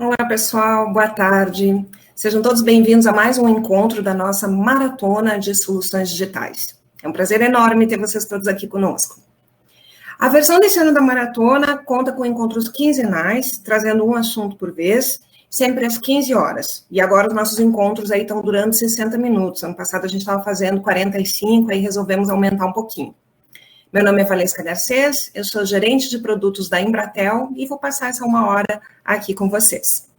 Olá, pessoal, boa tarde. Sejam todos bem-vindos a mais um encontro da nossa Maratona de Soluções Digitais. É um prazer enorme ter vocês todos aqui conosco. A versão desse ano da Maratona conta com encontros quinzenais, trazendo um assunto por vez, sempre às 15 horas. E agora os nossos encontros aí estão durando 60 minutos. Ano passado a gente estava fazendo 45, aí resolvemos aumentar um pouquinho. Meu nome é Valesca Garcês, eu sou gerente de produtos da Embratel e vou passar essa uma hora aqui com vocês.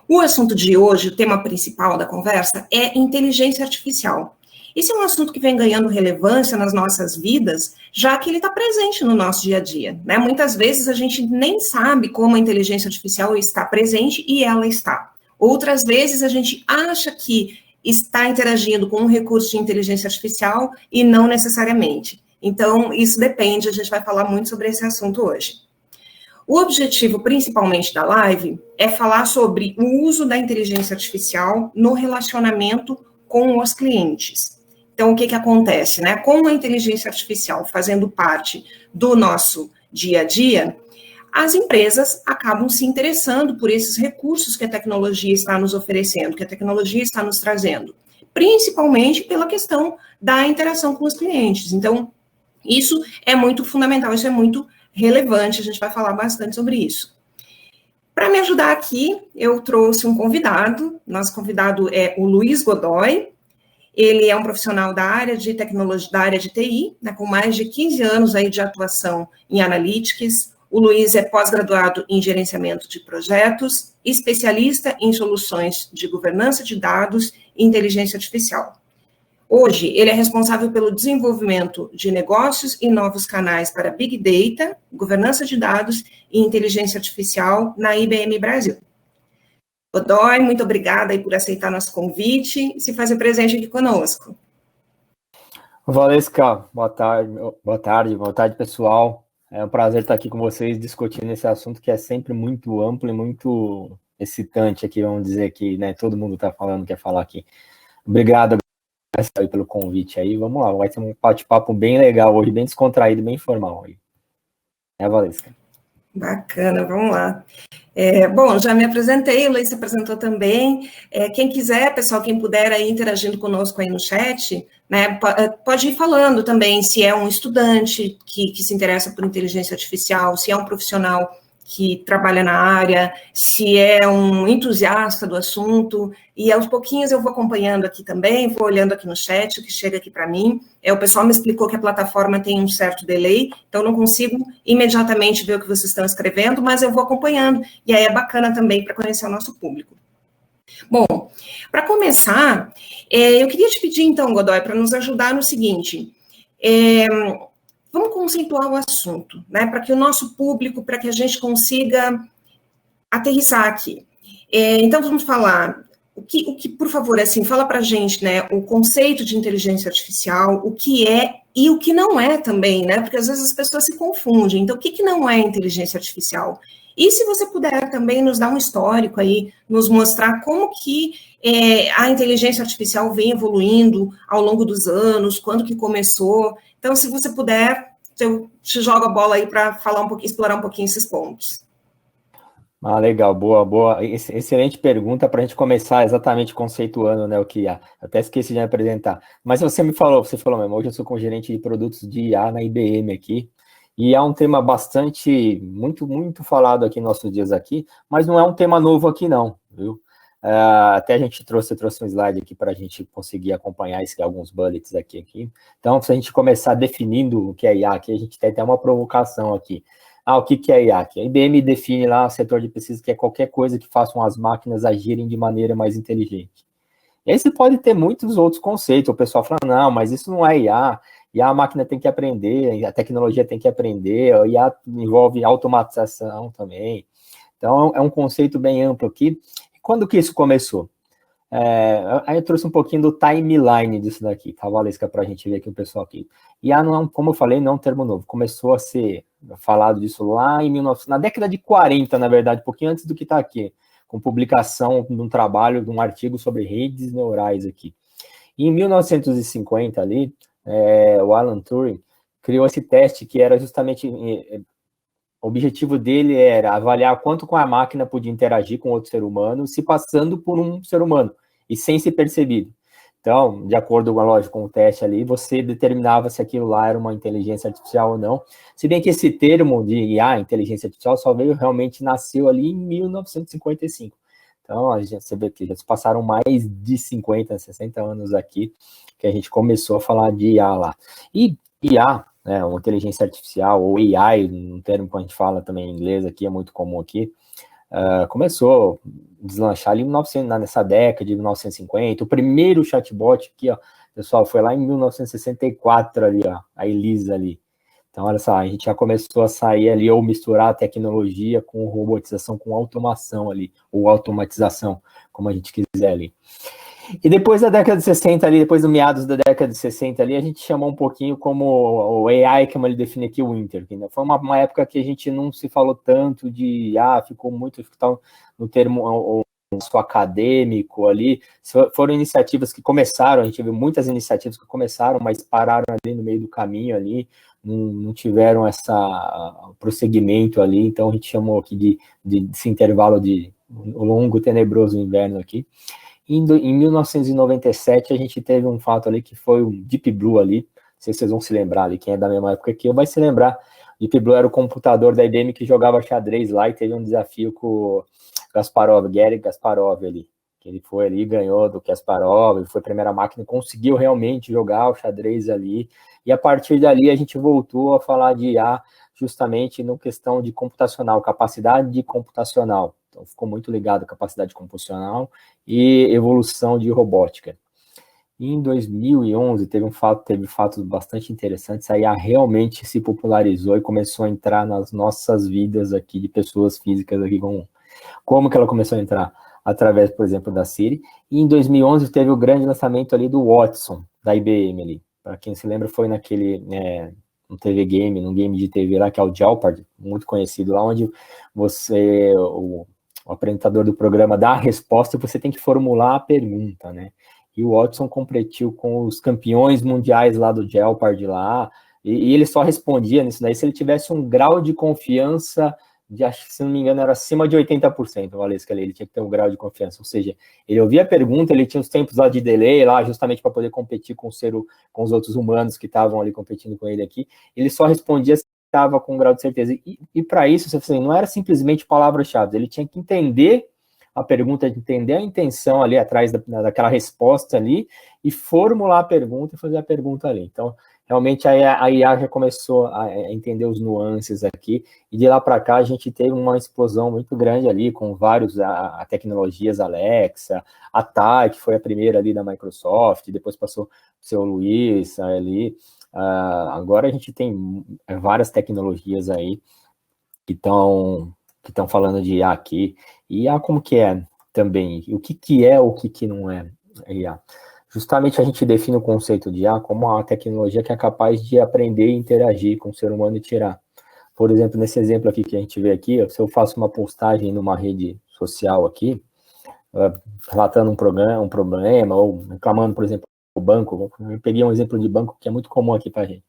O assunto de hoje, o tema principal da conversa, é inteligência artificial. Esse é um assunto que vem ganhando relevância nas nossas vidas, já que ele está presente no nosso dia a dia, né? Muitas vezes a gente nem sabe como a inteligência artificial está presente e ela está. Outras vezes a gente acha que está interagindo com um recurso de inteligência artificial e não necessariamente. Então, isso depende, a gente vai falar muito sobre esse assunto hoje. O objetivo, principalmente, da live é falar sobre o uso da inteligência artificial no relacionamento com os clientes. Então, o que acontece, né? Com a inteligência artificial fazendo parte do nosso dia a dia, as empresas acabam se interessando por esses recursos que a tecnologia está nos oferecendo, que a tecnologia está nos trazendo, principalmente pela questão da interação com os clientes. Então, isso é muito fundamental, isso é muito relevante, a gente vai falar bastante sobre isso. Para me ajudar aqui, eu trouxe um convidado, nosso convidado é o Luiz Godoy, ele é um profissional da área de tecnologia, da área de TI, né, com mais de 15 anos aí de atuação em analytics. O Luiz é pós-graduado em gerenciamento de projetos, especialista em soluções de governança de dados e inteligência artificial. Hoje, ele é responsável pelo desenvolvimento de negócios e novos canais para Big Data, governança de dados e inteligência artificial na IBM Brasil. Godoy, muito obrigada aí por aceitar nosso convite e se fazer presente aqui conosco. Valesca, boa tarde, pessoal. É um prazer estar aqui com vocês discutindo esse assunto que é sempre muito amplo e muito excitante aqui, vamos dizer que, né, todo mundo está falando, quer falar aqui. Obrigado pelo convite aí, vamos lá, vai ser um bate-papo bem legal hoje, bem descontraído, bem informal aí. Valesca. Bacana, vamos lá. Bom, já me apresentei, o Luiz se apresentou também. Quem quiser, pessoal, quem puder aí interagindo conosco aí no chat, né, pode ir falando também se é um estudante que se interessa por inteligência artificial, se é um profissional que trabalha na área, se é um entusiasta do assunto, e aos pouquinhos eu vou acompanhando aqui também, vou olhando aqui no chat, o que chega aqui para mim. O pessoal me explicou que a plataforma tem um certo delay, então não consigo imediatamente ver o que vocês estão escrevendo, mas eu vou acompanhando, e aí é bacana também para conhecer o nosso público. Bom, para começar, eu queria te pedir então, Godoy, para nos ajudar no seguinte, vamos conceituar o assunto, né, para que o nosso público, para que a gente consiga aterrissar aqui. Então, vamos falar, o que, por favor, assim, fala para a gente, né, o conceito de inteligência artificial, o que é e o que não é também, né, porque às vezes as pessoas se confundem. Então, o que não é inteligência artificial? E se você puder também nos dar um histórico aí, nos mostrar como que a inteligência artificial vem evoluindo ao longo dos anos, quando que começou. Então, se você puder, eu te jogo a bola aí para falar um pouquinho, explorar um pouquinho esses pontos. Legal, boa. Excelente pergunta para a gente começar exatamente conceituando, né, o que IA. Até esqueci de me apresentar. Mas você falou mesmo, hoje eu sou gerente de produtos de IA na IBM aqui, e é um tema muito falado aqui nos nossos dias aqui, mas não é um tema novo aqui não, viu? Até a gente trouxe um slide aqui para a gente conseguir acompanhar alguns bullets aqui. Então, se a gente começar definindo o que é IA aqui, a gente tem até uma provocação aqui. O que é IA? A IBM define lá o setor de pesquisa que é qualquer coisa que façam as máquinas agirem de maneira mais inteligente. E aí você pode ter muitos outros conceitos, o pessoal fala, não, mas isso não é IA, IA a máquina tem que aprender, a tecnologia tem que aprender, a IA envolve automatização também. Então, é um conceito bem amplo aqui. Quando que isso começou? Aí eu trouxe um pouquinho do timeline disso daqui, tá, Valesca, para a gente ver aqui o pessoal aqui. IA, não, como eu falei, não é um termo novo, começou a ser falado disso lá na década de 40, na verdade, um pouquinho antes do que está aqui, com publicação de um trabalho, de um artigo sobre redes neurais aqui. E em 1950 ali, o Alan Turing criou esse teste que era justamente O objetivo dele era avaliar quanto com a máquina podia interagir com outro ser humano, se passando por um ser humano, e sem ser percebido. Então, de acordo, lógico, com o teste ali, você determinava se aquilo lá era uma inteligência artificial ou não. Se bem que esse termo de IA, inteligência artificial, só veio realmente, nasceu ali em 1955. Então, você vê que já se passaram mais de 50, 60 anos aqui, que a gente começou a falar de IA lá. E IA, né, uma inteligência artificial, ou AI, um termo que a gente fala também em inglês aqui, é muito comum aqui, começou a deslanchar ali nessa década de 1950. O primeiro chatbot aqui, ó, pessoal, foi lá em 1964 ali, ó, a Elisa ali. Então, olha só, a gente já começou a sair ali, ou misturar a tecnologia com robotização, com automação ali, ou automatização, como a gente quiser ali. E depois da década de 60 ali, depois do meados da década de 60 ali, a gente chamou um pouquinho como o AI, como ele define aqui, o Winter. Foi uma época que a gente não se falou tanto de, ficou muito no termo acadêmico ali. Foram iniciativas que começaram, a gente viu muitas iniciativas que começaram, mas pararam ali no meio do caminho ali, não tiveram prosseguimento ali, então a gente chamou aqui desse intervalo de o longo, tenebroso inverno aqui. Em 1997, a gente teve um fato ali que foi o Deep Blue ali, não sei se vocês vão se lembrar ali, quem é da mesma época que eu vai se lembrar. Deep Blue era o computador da IBM que jogava xadrez lá e teve um desafio com o Gary Kasparov ali, que ele foi ali, ganhou do Kasparov, ele foi a primeira máquina, conseguiu realmente jogar o xadrez ali, e a partir dali a gente voltou a falar de IA justamente no questão de computacional, capacidade de computacional. Então, ficou muito ligado à capacidade computacional e evolução de robótica. E em 2011, teve fatos bastante interessantes, a IA realmente se popularizou e começou a entrar nas nossas vidas aqui, de pessoas físicas aqui. Como que ela começou a entrar? Através, por exemplo, da Siri. E em 2011, teve o grande lançamento ali do Watson, da IBM ali. Para quem se lembra, foi naquele... um TV game, num game de TV lá, que é o Jeopardy, muito conhecido, lá onde você... o apresentador do programa dá a resposta e você tem que formular a pergunta, né? E o Watson competiu com os campeões mundiais lá do Jeopardy lá, e ele só respondia nisso daí se ele tivesse um grau de confiança de, acho que, se não me engano, era acima de 80%, Valesca, ele tinha que ter um grau de confiança, ou seja, ele ouvia a pergunta, ele tinha os tempos lá de delay, lá, justamente para poder competir com os outros humanos que estavam ali competindo com ele aqui, ele só respondia se estava com um grau de certeza, e para isso, assim, não era simplesmente palavras-chave, ele tinha que entender a pergunta, entender a intenção ali atrás daquela resposta ali, e formular a pergunta e fazer a pergunta ali. Então, realmente a IA já começou a entender os nuances aqui, e de lá para cá a gente teve uma explosão muito grande ali, com vários tecnologias Alexa, a TAI, que foi a primeira ali da Microsoft, depois passou o seu Luiz ali. Agora a gente tem várias tecnologias aí que estão falando de IA aqui. E IA como que é também? O que é, o que não é IA? Justamente a gente define o conceito de IA como uma tecnologia que é capaz de aprender e interagir com o ser humano e tirar. Por exemplo, nesse exemplo aqui que a gente vê aqui, se eu faço uma postagem numa rede social aqui, relatando um problema, ou reclamando, por exemplo, o banco, eu peguei um exemplo de banco que é muito comum aqui para a gente.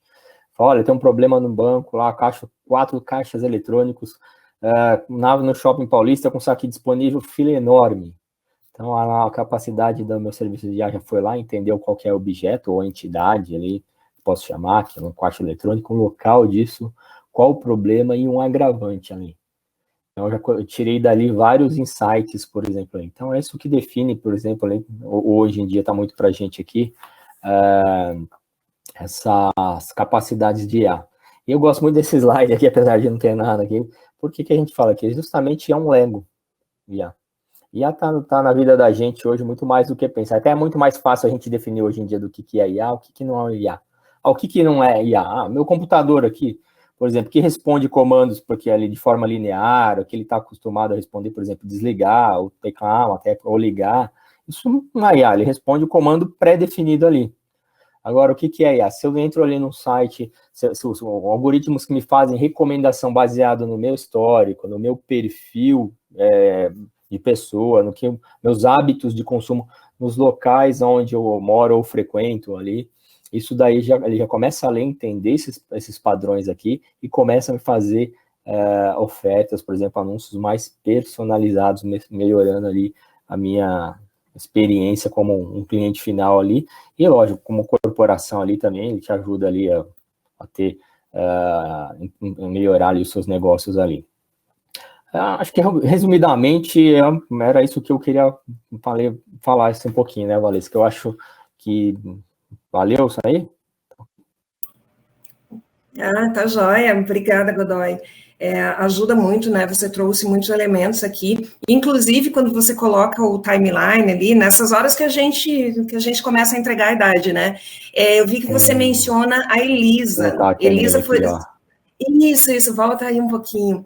Olha, tem um problema no banco lá, 4 caixas eletrônicos no Shopping Paulista com saque disponível, fila enorme. Então, a capacidade do meu serviço de IA já foi lá, entendeu qual que é o objeto ou entidade ali, posso chamar, que é um caixa eletrônico, um local disso, qual o problema e um agravante ali. Então, eu tirei dali vários insights, por exemplo. Então, é isso que define, por exemplo, hoje em dia está muito para a gente aqui, essas capacidades de IA. E eu gosto muito desse slide aqui, apesar de não ter nada aqui. Por que a gente fala aqui? Justamente é um Lego IA. IA tá na vida da gente hoje muito mais do que pensar. Até é muito mais fácil a gente definir hoje em dia do que é IA, o que não é IA. O que não é IA? Meu computador aqui, por exemplo, que responde comandos porque ali de forma linear, ou que ele está acostumado a responder, por exemplo, desligar, ou teclar, ou ligar. Isso não é IA, ele responde o comando pré-definido ali. Agora, o que é IA? Se eu entro ali no site, os algoritmos que me fazem recomendação baseado no meu histórico, no meu perfil de pessoa, no que meus hábitos de consumo, nos locais onde eu moro ou frequento ali, isso daí ele já começa a ler, entender esses padrões aqui e começa a me fazer ofertas, por exemplo, anúncios mais personalizados, melhorando ali a minha experiência como um cliente final ali, e lógico, como corporação ali também, ele te ajuda ali a ter, melhorar ali os seus negócios ali. Acho que, resumidamente, era isso que eu queria falar isso um pouquinho, né, Valesca? Que eu acho que valeu isso aí? Tá joia. Obrigada, Godoy. Ajuda muito, né? Você trouxe muitos elementos aqui, inclusive quando você coloca o timeline ali, nessas horas que a gente começa a entregar a idade, né? Eu vi que você menciona a Elisa. Elisa foi... Isso, volta aí um pouquinho.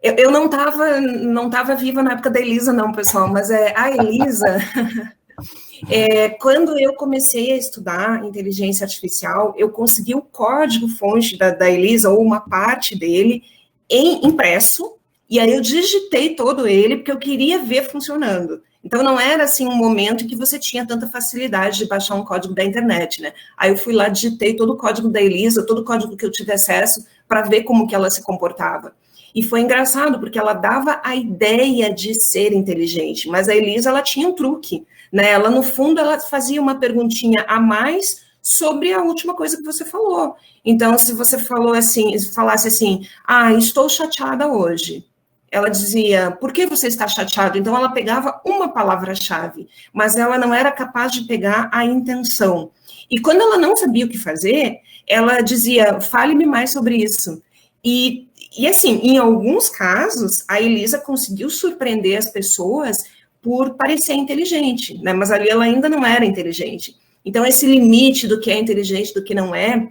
Eu não estava viva na época da Elisa, não, pessoal, mas a Elisa... Quando eu comecei a estudar inteligência artificial, eu consegui o código-fonte da Elisa, ou uma parte dele, impresso, e aí eu digitei todo ele, porque eu queria ver funcionando. Então, não era, assim, um momento em que você tinha tanta facilidade de baixar um código da internet, né? Aí eu fui lá, digitei todo o código da Elisa, todo o código que eu tive acesso, para ver como que ela se comportava. E foi engraçado, porque ela dava a ideia de ser inteligente, mas a Elisa, ela tinha um truque, né? Ela, no fundo, ela fazia uma perguntinha a mais sobre a última coisa que você falou. Então, se você falasse assim, estou chateada hoje, ela dizia, por que você está chateado? Então, ela pegava uma palavra-chave, mas ela não era capaz de pegar a intenção. E quando ela não sabia o que fazer, ela dizia, fale-me mais sobre isso. E assim, em alguns casos, a Elisa conseguiu surpreender as pessoas por parecer inteligente, né? Mas ali ela ainda não era inteligente. Então, esse limite do que é inteligente, do que não é,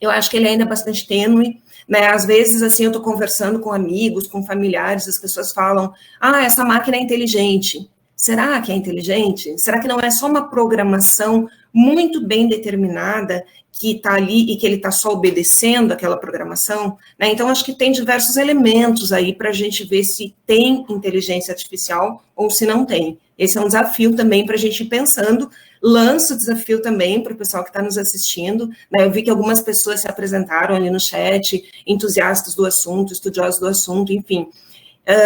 eu acho que ele ainda é bastante tênue, né? Às vezes, assim, eu estou conversando com amigos, com familiares, as pessoas falam, essa máquina é inteligente. Será que é inteligente? Será que não é só uma programação muito bem determinada que está ali e que ele está só obedecendo aquela programação? Né? Então, acho que tem diversos elementos aí para a gente ver se tem inteligência artificial ou se não tem. Esse é um desafio também para a gente ir pensando. Lanço o desafio também para o pessoal que está nos assistindo. Né? Eu vi que algumas pessoas se apresentaram ali no chat, entusiastas do assunto, estudiosos do assunto, enfim.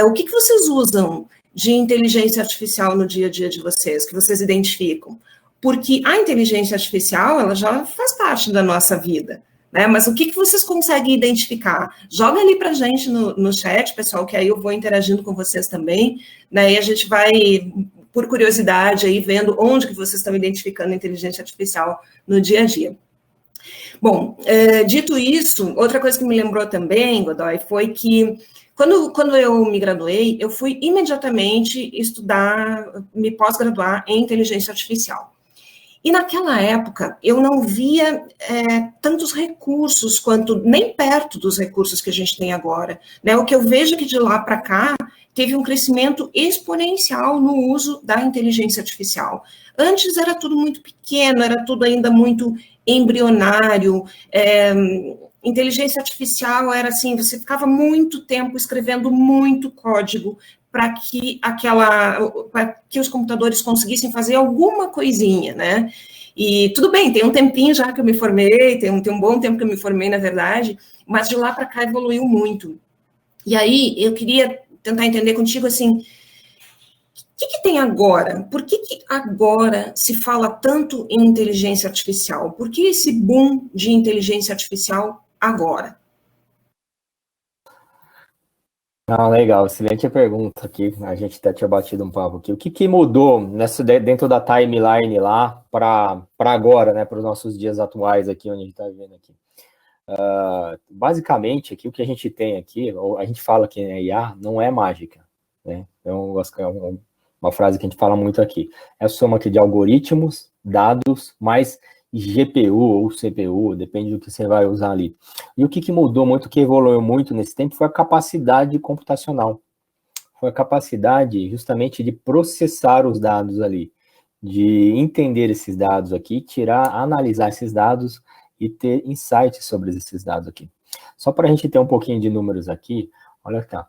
O que vocês usam de inteligência artificial no dia a dia de vocês, que vocês identificam? Porque a inteligência artificial, ela já faz parte da nossa vida, né? Mas o que vocês conseguem identificar? Joga ali para a gente no chat, pessoal, que aí eu vou interagindo com vocês também, né? E a gente vai, por curiosidade, aí vendo onde que vocês estão identificando a inteligência artificial no dia a dia. Bom, dito isso, outra coisa que me lembrou também, Godoy, foi que quando eu me graduei, eu fui imediatamente me pós-graduar em inteligência artificial. E naquela época, eu não via tantos recursos nem perto dos recursos que a gente tem agora. Né? O que eu vejo é que de lá para cá, teve um crescimento exponencial no uso da inteligência artificial. Antes era tudo muito pequeno, era tudo ainda muito embrionário, inteligência artificial era assim, você ficava muito tempo escrevendo muito código para que os computadores conseguissem fazer alguma coisinha, né? E tudo bem, tem um tempinho já que eu me formei, tem um bom tempo que eu me formei, na verdade, mas de lá para cá evoluiu muito. E aí, eu queria tentar entender contigo, assim, o que tem agora? Por que agora se fala tanto em inteligência artificial? Por que esse boom de inteligência artificial agora? Legal, excelente pergunta aqui. A gente até tinha batido um papo aqui. O que mudou dentro da timeline lá para agora, né? Para os nossos dias atuais aqui, onde a gente está vivendo aqui. Basicamente, aqui o que a gente tem aqui, a gente fala que IA não é mágica, né? Então, uma frase que a gente fala muito aqui. É a soma aqui de algoritmos, dados, mais GPU ou CPU, depende do que você vai usar ali. E o que mudou muito, o que evoluiu muito nesse tempo foi a capacidade computacional. Foi a capacidade justamente de processar os dados ali, de entender esses dados aqui, analisar esses dados e ter insights sobre esses dados aqui. Só para a gente ter um pouquinho de números aqui, olha cá.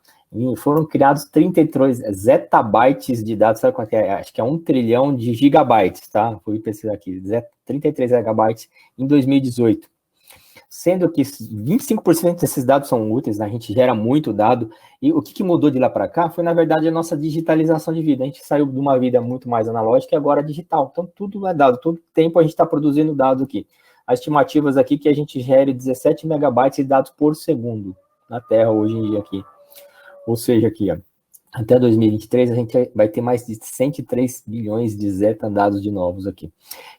Foram criados 33 zettabytes de dados, sabe quanto é? Acho que é 1 trilhão de gigabytes, tá? Fui pesquisar aqui, 33 gigabytes em 2018. sendo que 25% desses dados são úteis, né? A gente gera muito dado, e o que mudou de lá para cá foi, na verdade, a nossa digitalização de vida. A gente saiu de uma vida muito mais analógica e agora digital. Então, tudo é dado, todo tempo a gente está produzindo dados aqui. As estimativas aqui que a gente gere 17 megabytes de dados por segundo na Terra hoje em dia aqui. Ou seja, aqui, ó, até 2023 a gente vai ter mais de 103 bilhões de zettadados de novos aqui.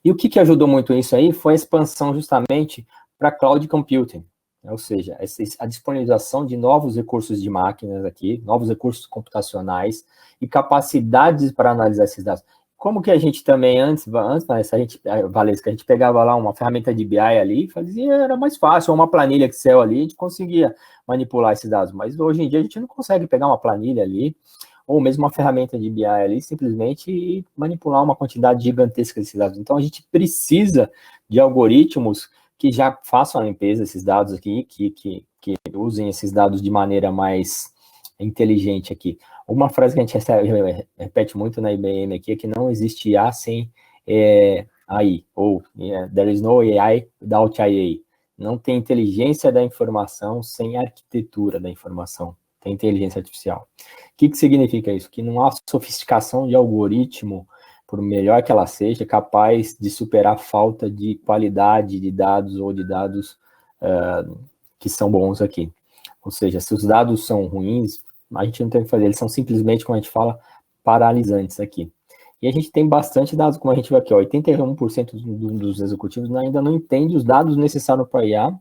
E o que ajudou muito isso aí foi a expansão justamente para cloud computing, né? Ou seja, a disponibilização de novos recursos de máquinas aqui, novos recursos computacionais e capacidades para analisar esses dados. Como que a gente também, antes Valesca, a gente pegava lá uma ferramenta de BI ali, fazia, era mais fácil, ou uma planilha Excel ali, a gente conseguia manipular esses dados, mas hoje em dia a gente não consegue pegar uma planilha ali, ou mesmo uma ferramenta de BI ali, simplesmente e manipular uma quantidade gigantesca desses dados. Então a gente precisa de algoritmos que já façam a limpeza desses dados aqui, que usem esses dados de maneira mais inteligente aqui. Uma frase que a gente repete muito na IBM aqui é que não existe IA sem AI, ou there is no AI without IA. Não tem inteligência da informação sem arquitetura da informação. Tem inteligência artificial. O que significa isso? Que não há sofisticação de algoritmo, por melhor que ela seja, capaz de superar a falta de qualidade de dados ou de dados que são bons aqui. Ou seja, se os dados são ruins, a gente não tem o que fazer, eles são simplesmente, como a gente fala, paralisantes aqui. E a gente tem bastante dados, como a gente vê aqui, ó, 81% dos executivos ainda não entende os dados necessários para IA,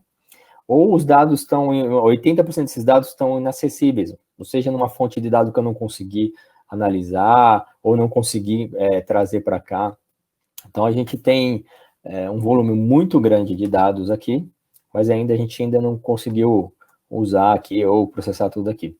ou os dados estão, 80% desses dados estão inacessíveis, ou seja, numa fonte de dados que eu não consegui analisar, ou não consegui trazer para cá. Então, a gente tem um volume muito grande de dados aqui, mas a gente ainda não conseguiu usar aqui, ou processar tudo aqui.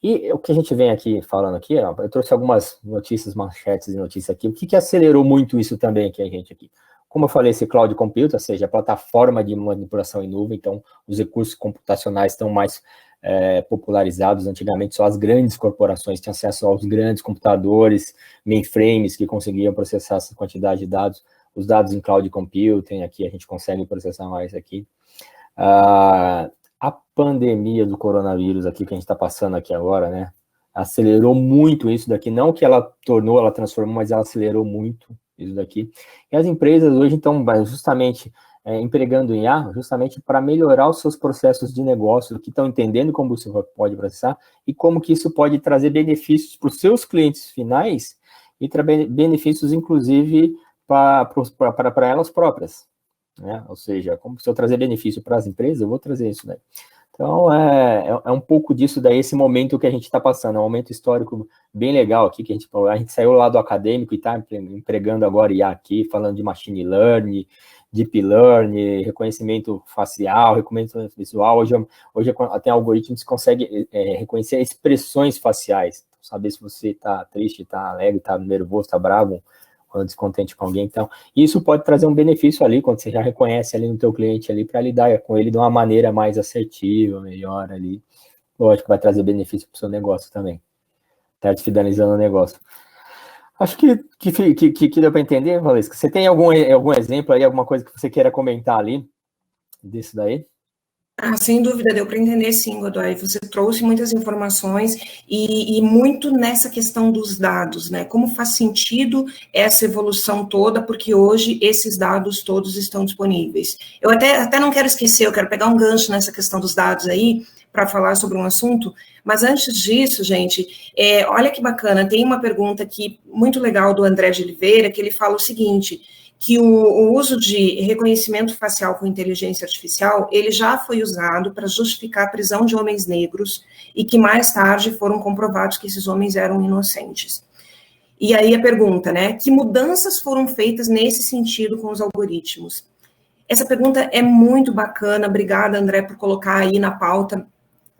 E o que a gente vem aqui falando aqui, ó, eu trouxe algumas notícias, manchetes e notícias aqui. O que acelerou muito isso também aqui, a gente aqui? Como eu falei, esse cloud computing, ou seja, a plataforma de manipulação em nuvem, então os recursos computacionais estão mais popularizados. Antigamente só as grandes corporações tinham acesso aos grandes computadores, mainframes, que conseguiam processar essa quantidade de dados. Os dados em cloud computing, aqui a gente consegue processar mais aqui. A pandemia do coronavírus aqui, que a gente está passando aqui agora, né, acelerou muito isso daqui, não que ela transformou, mas ela acelerou muito isso daqui. E as empresas hoje estão justamente empregando IA, justamente para melhorar os seus processos de negócio, que estão entendendo como você pode processar e como que isso pode trazer benefícios para os seus clientes finais e trazer benefícios, inclusive, para elas próprias. Né? Ou seja, como se eu trazer benefício para as empresas, eu vou trazer isso daí. Então, é um pouco disso daí, esse momento que a gente está passando, é um momento histórico bem legal aqui, que a gente saiu lá do acadêmico e está empregando agora IA aqui, falando de machine learning, deep learning, reconhecimento facial, reconhecimento visual. Hoje tem algoritmos que conseguem reconhecer expressões faciais, saber se você está triste, está alegre, está nervoso, está bravo, descontente com alguém, então, isso pode trazer um benefício ali, quando você já reconhece ali no teu cliente ali, para lidar com ele de uma maneira mais assertiva, melhor ali, lógico, vai trazer benefício para o seu negócio também, tá te fidelizando o negócio. Acho que deu para entender, Valesca. Você tem algum exemplo aí, alguma coisa que você queira comentar ali, disso daí? Sem dúvida, deu para entender sim, Godoy. Você trouxe muitas informações e muito nessa questão dos dados, né? Como faz sentido essa evolução toda, porque hoje esses dados todos estão disponíveis. Eu até não quero esquecer, eu quero pegar um gancho nessa questão dos dados aí, para falar sobre um assunto, mas antes disso, gente, olha que bacana, tem uma pergunta aqui muito legal do André de Oliveira, que ele fala o seguinte, que o uso de reconhecimento facial com inteligência artificial, ele já foi usado para justificar a prisão de homens negros e que mais tarde foram comprovados que esses homens eram inocentes. E aí a pergunta, né, que mudanças foram feitas nesse sentido com os algoritmos? Essa pergunta é muito bacana, obrigada, André, por colocar aí na pauta.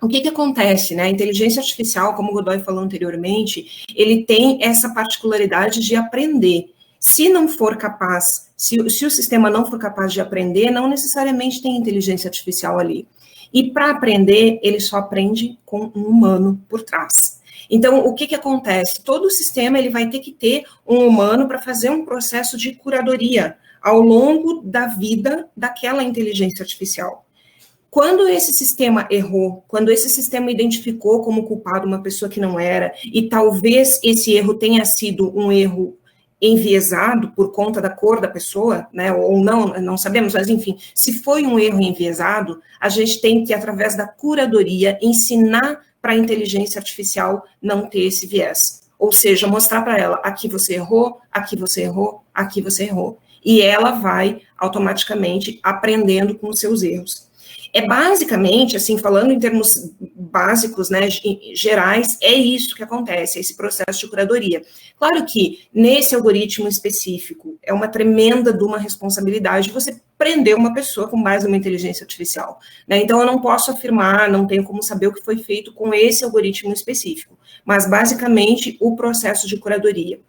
O que acontece, né? A inteligência artificial, como o Godoy falou anteriormente, ele tem essa particularidade de aprender. Se não for capaz, se o sistema não for capaz de aprender, não necessariamente tem inteligência artificial ali. E para aprender, ele só aprende com um humano por trás. Então, o que acontece? Todo o sistema ele vai ter que ter um humano para fazer um processo de curadoria ao longo da vida daquela inteligência artificial. Quando esse sistema errou, quando esse sistema identificou como culpado uma pessoa que não era, e talvez esse erro tenha sido um erro enviesado por conta da cor da pessoa, né, ou não sabemos, mas enfim, se foi um erro enviesado, a gente tem que, através da curadoria, ensinar para a inteligência artificial não ter esse viés. Ou seja, mostrar para ela, aqui você errou, aqui você errou, aqui você errou. E ela vai automaticamente aprendendo com os seus erros. É basicamente, assim, falando em termos básicos, né, gerais, é isso que acontece, esse processo de curadoria. Claro que, nesse algoritmo específico, é uma tremenda de uma responsabilidade você prender uma pessoa com base numa inteligência artificial, né? Então, eu não posso afirmar, não tenho como saber o que foi feito com esse algoritmo específico, mas, basicamente, o processo de curadoria.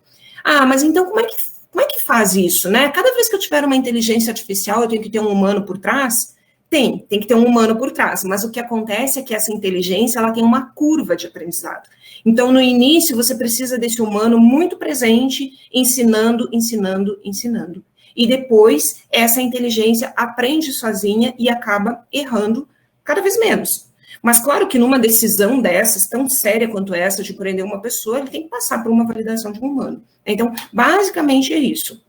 Ah, mas então, como é que faz isso, né? Cada vez que eu tiver uma inteligência artificial, eu tenho que ter um humano por trás? Tem que ter um humano por trás, mas o que acontece é que essa inteligência, ela tem uma curva de aprendizado. Então, no início, você precisa desse humano muito presente, ensinando. E depois, essa inteligência aprende sozinha e acaba errando cada vez menos. Mas, claro que numa decisão dessas, tão séria quanto essa, de prender uma pessoa, ele tem que passar por uma validação de um humano. Então, basicamente é isso.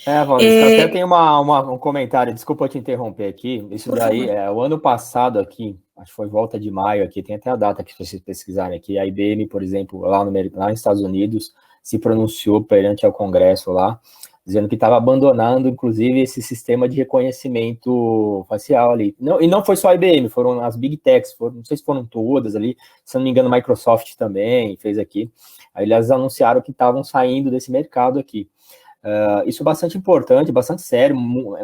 Valesca, até tem um comentário, desculpa te interromper aqui, isso daí, o ano passado aqui, acho que foi volta de maio aqui, tem até a data que vocês pesquisarem aqui, a IBM, por exemplo, lá nos Estados Unidos, se pronunciou perante ao Congresso lá, dizendo que estava abandonando, inclusive, esse sistema de reconhecimento facial ali. E não foi só a IBM, foram as Big Techs, não sei se foram todas ali, se não me engano, a Microsoft também fez aqui, aí eles anunciaram que estavam saindo desse mercado aqui. Isso é bastante importante, bastante sério,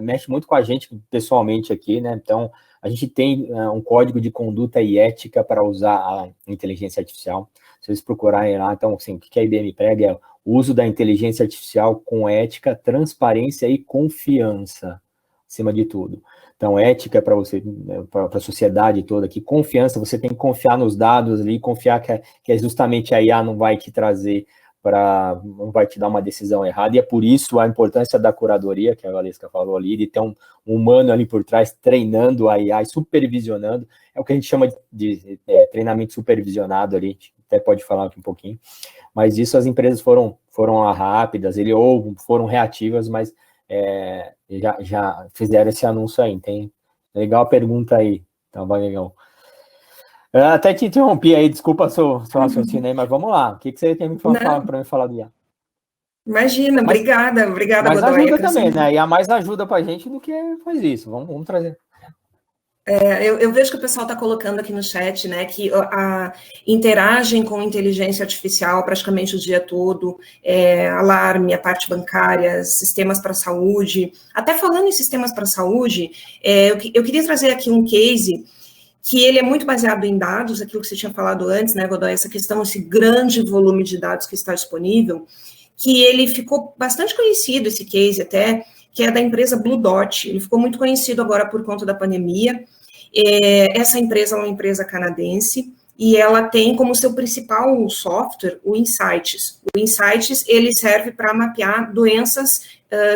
mexe muito com a gente pessoalmente aqui, né? Então, a gente tem um código de conduta e ética para usar a inteligência artificial. Se vocês procurarem lá, então, assim, o que a IBM prega é o uso da inteligência artificial com ética, transparência e confiança, acima de tudo. Então, ética para você, para a sociedade toda aqui, confiança, você tem que confiar nos dados ali, confiar que é justamente a IA não vai te trazer não vai te dar uma decisão errada, e é por isso a importância da curadoria, que a Valesca falou ali, de ter um humano ali por trás, treinando a IA, supervisionando, é o que a gente chama de treinamento supervisionado ali, a gente até pode falar aqui um pouquinho, mas isso as empresas foram rápidas, ou foram reativas, mas já fizeram esse anúncio aí, tem legal a pergunta aí, então vai legal. Até te interrompi aí, desculpa seu raciocínio aí, mas vamos lá. O que você tem para me falar do IA? Imagina, obrigada, mas Godoy. Ajuda também, né? IA mais ajuda para a gente do que faz isso. Vamos trazer. Eu vejo que o pessoal está colocando aqui no chat, né, que interagem com inteligência artificial praticamente o dia todo, alarme, a parte bancária, sistemas para saúde. Até falando em sistemas para saúde, eu queria trazer aqui um case que ele é muito baseado em dados, aquilo que você tinha falado antes, né, Godoy, essa questão, esse grande volume de dados que está disponível, que ele ficou bastante conhecido, esse case até, que é da empresa Blue Dot, ele ficou muito conhecido agora por conta da pandemia. Essa empresa é uma empresa canadense, e ela tem como seu principal software o Insights. O Insights, ele serve para mapear doenças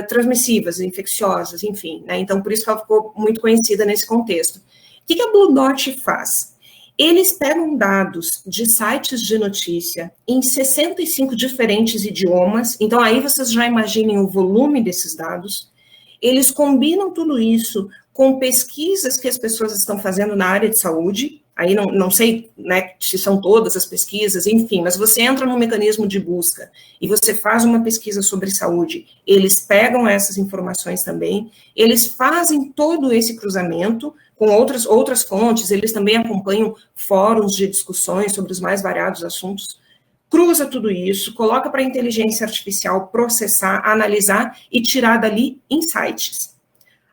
transmissivas, infecciosas, enfim, né, então por isso que ela ficou muito conhecida nesse contexto. O que a Blue Dot faz? Eles pegam dados de sites de notícia em 65 diferentes idiomas, então aí vocês já imaginem o volume desses dados, eles combinam tudo isso com pesquisas que as pessoas estão fazendo na área de saúde, aí não sei, né, se são todas as pesquisas, enfim, mas você entra num mecanismo de busca e você faz uma pesquisa sobre saúde, eles pegam essas informações também, eles fazem todo esse cruzamento com outras fontes, eles também acompanham fóruns de discussões sobre os mais variados assuntos, cruza tudo isso, coloca para a inteligência artificial processar, analisar e tirar dali insights.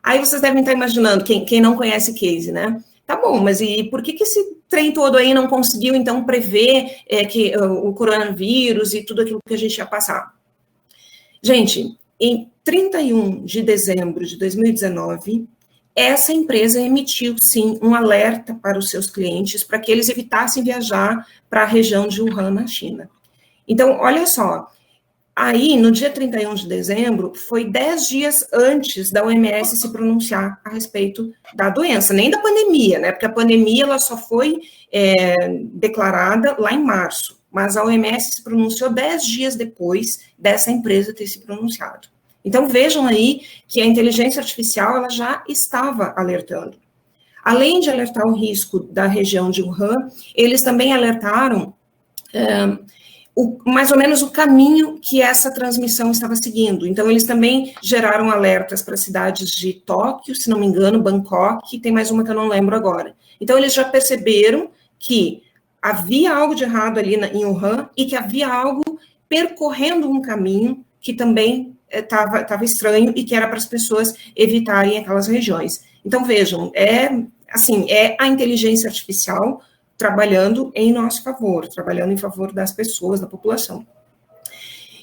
Aí vocês devem estar imaginando, quem não conhece case, né? Tá bom, mas e por que esse trem todo aí não conseguiu, então, prever que o coronavírus e tudo aquilo que a gente ia passar? Gente, em 31 de dezembro de 2019, essa empresa emitiu, sim, um alerta para os seus clientes para que eles evitassem viajar para a região de Wuhan, na China. Então, olha só, Aí, no dia 31 de dezembro, foi 10 dias antes da OMS se pronunciar a respeito da doença, nem da pandemia, né? Porque a pandemia ela só foi declarada lá em março, mas a OMS se pronunciou 10 dias depois dessa empresa ter se pronunciado. Então, vejam aí que a inteligência artificial ela já estava alertando. Além de alertar o risco da região de Wuhan, eles também alertaram mais ou menos o caminho que essa transmissão estava seguindo. Então, eles também geraram alertas para cidades de Tóquio, se não me engano, Bangkok, tem mais uma que eu não lembro agora. Então, eles já perceberam que havia algo de errado ali em Wuhan e que havia algo percorrendo um caminho que também estava estranho e que era para as pessoas evitarem aquelas regiões. Então, vejam, é a inteligência artificial trabalhando em nosso favor, trabalhando em favor das pessoas, da população.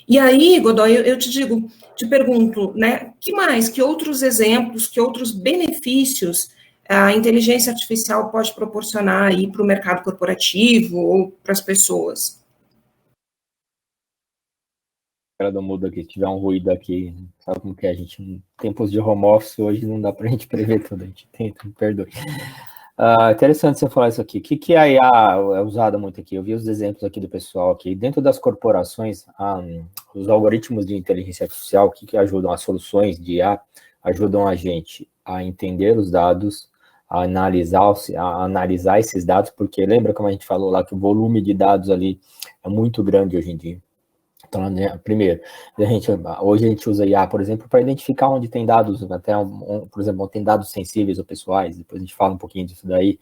E aí, Godoy, eu te pergunto, né, que outros exemplos, que outros benefícios a inteligência artificial pode proporcionar aí para o mercado corporativo ou para as pessoas? Do mudo aqui, se tiver um ruído aqui, sabe como que é, a gente, em tempos de home office, hoje não dá para a gente prever tudo, a gente tenta, me perdoe. Interessante você falar isso aqui. O que a IA é usada muito aqui? Eu vi os exemplos aqui do pessoal aqui. Dentro das corporações, os algoritmos de inteligência artificial, o que ajudam? As soluções de IA ajudam a gente a entender os dados, a analisar esses dados, porque lembra como a gente falou lá que o volume de dados ali é muito grande hoje em dia. Então, né, primeiro, hoje a gente usa IA, por exemplo, para identificar onde tem dados, até, por exemplo, onde tem dados sensíveis ou pessoais, depois a gente fala um pouquinho disso daí,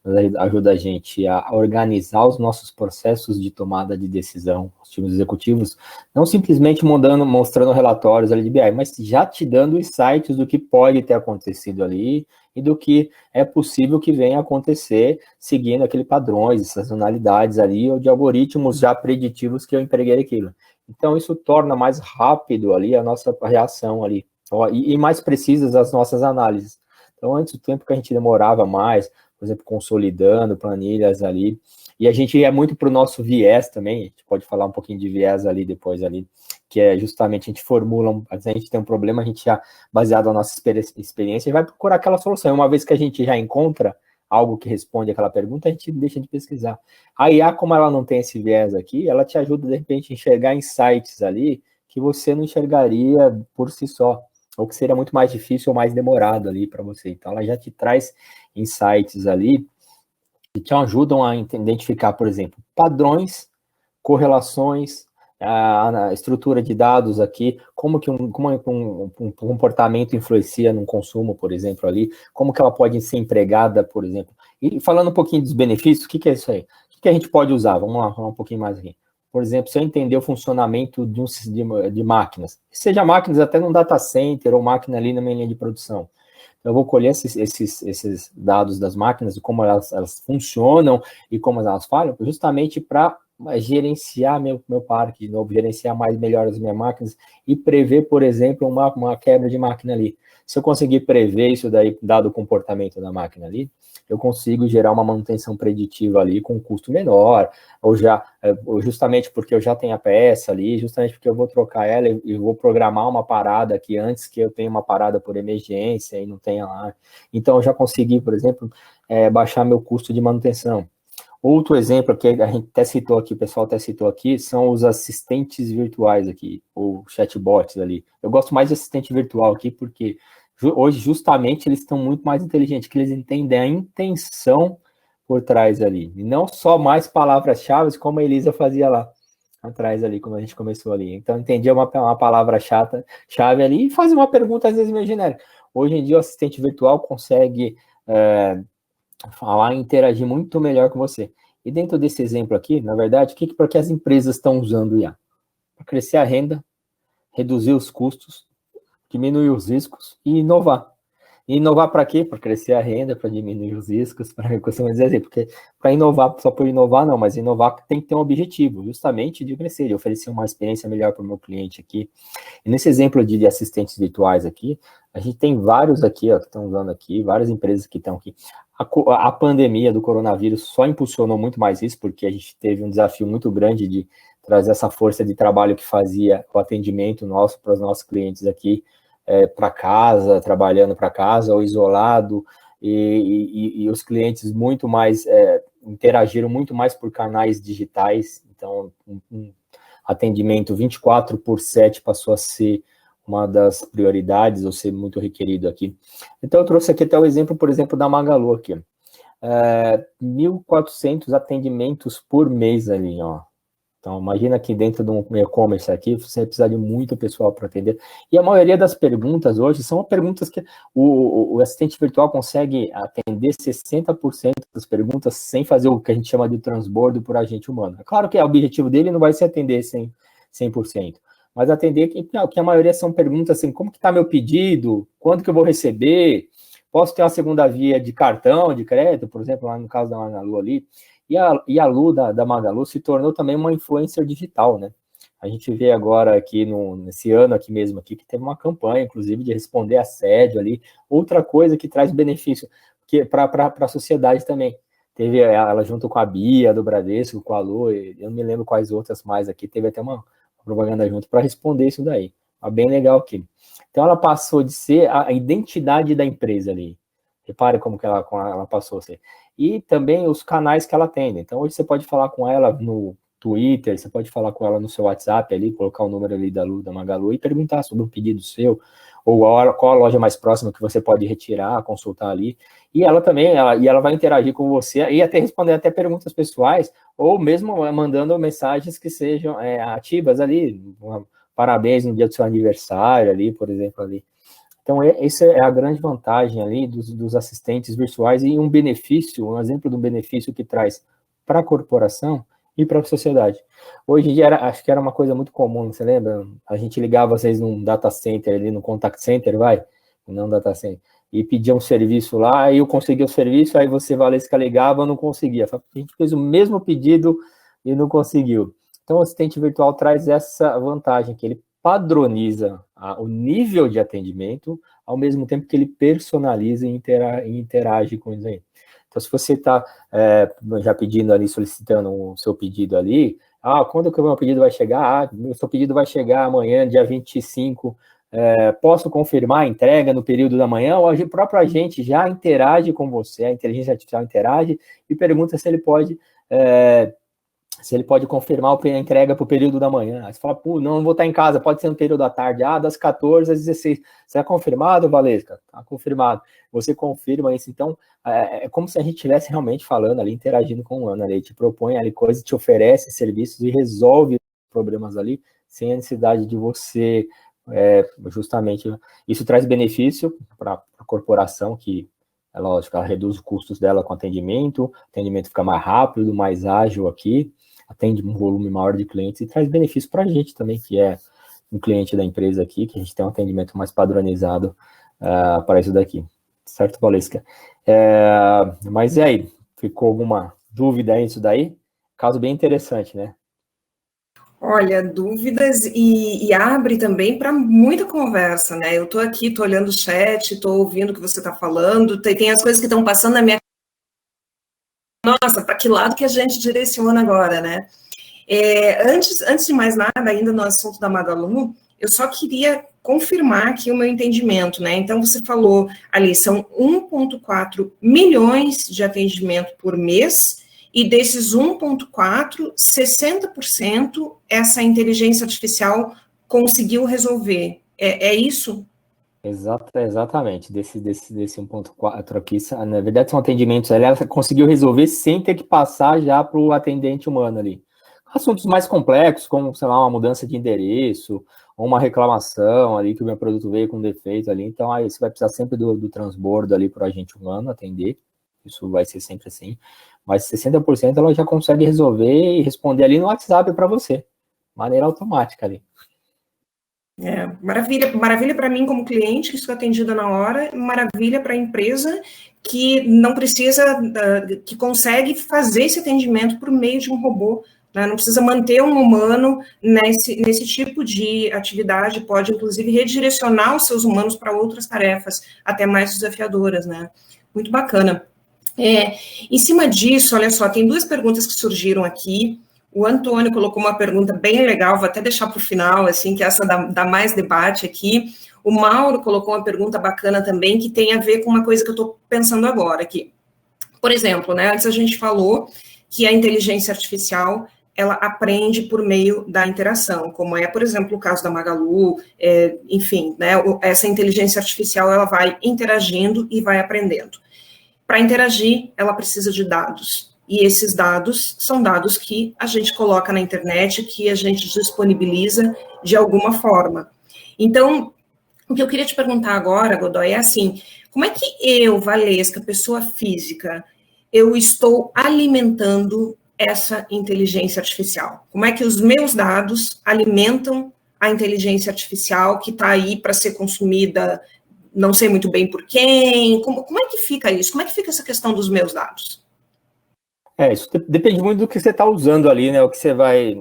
mas ajuda a gente a organizar os nossos processos de tomada de decisão, os times executivos, não simplesmente mostrando relatórios ali de BI, mas já te dando insights do que pode ter acontecido ali e do que é possível que venha a acontecer seguindo aqueles padrões, sazonalidades ali, ou de algoritmos já preditivos que eu empreguei aquilo. Então, isso torna mais rápido ali a nossa reação ali, e mais precisas as nossas análises. Então, antes, o tempo que a gente demorava mais, por exemplo, consolidando planilhas ali, e a gente ia muito para o nosso viés também, a gente pode falar um pouquinho de viés ali depois ali, que é justamente a gente formula, a gente tem um problema, a gente já, baseado na nossa experiência, vai procurar aquela solução. E uma vez que a gente já encontra algo que responde aquela pergunta, a gente deixa de pesquisar. A IA, como ela não tem esse viés aqui, ela te ajuda, de repente, a enxergar insights ali que você não enxergaria por si só, ou que seria muito mais difícil ou mais demorado ali para você. Então, ela já te traz insights ali que te ajudam a identificar, por exemplo, padrões, correlações, a estrutura de dados aqui, como um comportamento influencia no consumo, por exemplo, ali, como que ela pode ser empregada, por exemplo. E falando um pouquinho dos benefícios, o que é isso aí? O que a gente pode usar? Vamos lá, falar um pouquinho mais aqui. Por exemplo, se eu entender o funcionamento de máquinas, seja máquinas até num data center ou máquina ali na minha linha de produção. Eu vou colher esses dados das máquinas, e como elas funcionam e como elas falham, justamente para gerenciar meu parque de novo, gerenciar melhor as minhas máquinas e prever, por exemplo, uma quebra de máquina ali. Se eu conseguir prever isso daí, dado o comportamento da máquina ali, eu consigo gerar uma manutenção preditiva ali com um custo menor, ou justamente porque eu já tenho a peça ali, justamente porque eu vou trocar ela e vou programar uma parada aqui antes que eu tenha uma parada por emergência e não tenha lá. Então, eu já consegui, por exemplo, baixar meu custo de manutenção. Outro exemplo que a gente até citou aqui, o pessoal até citou aqui, são os assistentes virtuais aqui, ou chatbots ali. Eu gosto mais de assistente virtual aqui, porque hoje, justamente, eles estão muito mais inteligentes, que eles entendem a intenção por trás ali. E não só mais palavras-chave, como a Elisa fazia lá atrás ali, quando a gente começou ali. Então, entendia uma palavra-chave ali e fazia uma pergunta, às vezes, meio genérica. Hoje em dia, o assistente virtual consegue falar e interagir muito melhor com você. E dentro desse exemplo aqui, na verdade, por que as empresas estão usando o IA? Para crescer a renda, reduzir os custos, diminuir os riscos e inovar. E inovar para quê? Para crescer a renda, para diminuir os riscos, para eu costumo dizer assim, porque para inovar, só por inovar não, mas inovar tem que ter um objetivo, justamente de crescer, de oferecer uma experiência melhor para o meu cliente aqui. E nesse exemplo de assistentes virtuais aqui, a gente tem vários aqui, ó, que estão usando aqui, várias empresas que estão aqui. A pandemia do coronavírus só impulsionou muito mais isso, porque a gente teve um desafio muito grande de trazer essa força de trabalho que fazia o atendimento nosso para os nossos clientes aqui, para casa, trabalhando para casa ou isolado, e os clientes muito mais, interagiram muito mais por canais digitais, então um atendimento 24/7 passou a ser uma das prioridades, ou ser muito requerido aqui. Então eu trouxe aqui até o exemplo, por exemplo, da Magalu aqui, 1.400 atendimentos por mês ali, ó. Então, imagina que dentro de um e-commerce aqui, você vai precisar de muito pessoal para atender. E a maioria das perguntas hoje são perguntas que o assistente virtual consegue atender 60% das perguntas sem fazer o que a gente chama de transbordo por agente humano. É claro que o objetivo dele não vai ser atender 100%, mas atender que a maioria são perguntas assim, como que está meu pedido? Quando que eu vou receber? Posso ter uma segunda via de cartão, de crédito, por exemplo, lá no caso da Magalu ali. E a Lu da Magalu se tornou também uma influencer digital, né? A gente vê agora aqui, nesse ano aqui mesmo, aqui, que teve uma campanha, inclusive, de responder assédio ali. Outra coisa que traz benefício para a sociedade também. Teve ela junto com a Bia, do Bradesco, com a Lu, eu não me lembro quais outras mais aqui, teve até uma propaganda junto para responder isso daí. Bem legal aqui. Então, ela passou de ser a identidade da empresa ali. Repare como que ela passou a ser. E também os canais que ela atende. Então, hoje você pode falar com ela no Twitter, você pode falar com ela no seu WhatsApp ali, colocar o número ali da Magalu e perguntar sobre um pedido seu, ou qual a loja mais próxima que você pode retirar, consultar ali. E ela também, ela vai interagir com você e até responder até perguntas pessoais, ou mesmo mandando mensagens que sejam ativas ali, parabéns no dia do seu aniversário ali, por exemplo, ali. Então, essa é a grande vantagem ali dos assistentes virtuais e um exemplo de um benefício que traz para a corporação e para a sociedade. Hoje em dia, acho que era uma coisa muito comum, você lembra? A gente ligava, às vezes, num data center ali, no contact center, não data center, e pedia um serviço lá, aí eu conseguia o serviço, aí você, Valesca, ligava, eu não conseguia. A gente fez o mesmo pedido e não conseguiu. Então, o assistente virtual traz essa vantagem, que ele padroniza o nível de atendimento, ao mesmo tempo que ele personaliza e interage com isso aí. Então, se você está já pedindo ali, solicitando o seu pedido ali, quando que o meu pedido vai chegar? O seu pedido vai chegar amanhã, dia 25, posso confirmar a entrega no período da manhã? Ou o próprio agente já interage com você, a inteligência artificial interage e pergunta se ele pode confirmar a entrega para o período da manhã. Aí você fala, não vou estar em casa, pode ser no período da tarde, das 14 às 16. Será confirmado, Valesca? Está confirmado. Você confirma isso, então, é como se a gente estivesse realmente falando ali, interagindo com o Ana, ele te propõe ali coisas, te oferece serviços e resolve problemas ali, sem a necessidade de você, justamente, isso traz benefício para a corporação, que é lógico, ela reduz os custos dela com atendimento, o atendimento fica mais rápido, mais ágil aqui, atende um volume maior de clientes e traz benefício para a gente também, que é um cliente da empresa aqui, que a gente tem um atendimento mais padronizado para isso daqui. Certo, Valesca? Mas e aí? Ficou alguma dúvida aí nisso daí? Caso bem interessante, né? Olha, dúvidas e abre também para muita conversa, né? Eu estou aqui, estou olhando o chat, estou ouvindo o que você está falando, tem as coisas que estão passando na minha... Nossa, para que lado que a gente direciona agora, né? Antes de mais nada, ainda no assunto da Magalu, eu só queria confirmar aqui o meu entendimento, né? Então, você falou ali, são 1,4 milhões de atendimento por mês, e desses 1,4, 60% essa inteligência artificial conseguiu resolver. É isso? Exatamente. Desse 1,4 aqui, na verdade, são atendimentos, ela conseguiu resolver sem ter que passar já para o atendente humano ali. Assuntos mais complexos, como, sei lá, uma mudança de endereço, ou uma reclamação ali, que o meu produto veio com defeito ali, então aí você vai precisar sempre do transbordo ali para o agente humano atender, isso vai ser sempre assim, mas 60% ela já consegue resolver e responder ali no WhatsApp para você, de maneira automática ali. Maravilha para mim como cliente, que estou atendida na hora, maravilha para a empresa que não precisa, que consegue fazer esse atendimento por meio de um robô, né? Não precisa manter um humano nesse tipo de atividade, pode inclusive redirecionar os seus humanos para outras tarefas, até mais desafiadoras, né? Muito bacana. Em cima disso, olha só, tem duas perguntas que surgiram aqui. O Antônio colocou uma pergunta bem legal, vou até deixar para o final, assim, que essa dá mais debate aqui. O Mauro colocou uma pergunta bacana também, que tem a ver com uma coisa que eu estou pensando agora aqui. Por exemplo, né, antes a gente falou que a inteligência artificial, ela aprende por meio da interação, como é, por exemplo, o caso da Magalu, enfim, né, essa inteligência artificial, ela vai interagindo e vai aprendendo. Para interagir, ela precisa de dados. E esses dados são dados que a gente coloca na internet, que a gente disponibiliza de alguma forma. Então, o que eu queria te perguntar agora, Godoy, é assim, como é que eu, Valesca, pessoa física, eu estou alimentando essa inteligência artificial? Como é que os meus dados alimentam a inteligência artificial que está aí para ser consumida, não sei muito bem por quem? Como é que fica isso? Como é que fica essa questão dos meus dados? Isso depende muito do que você está usando ali, né? O que você vai,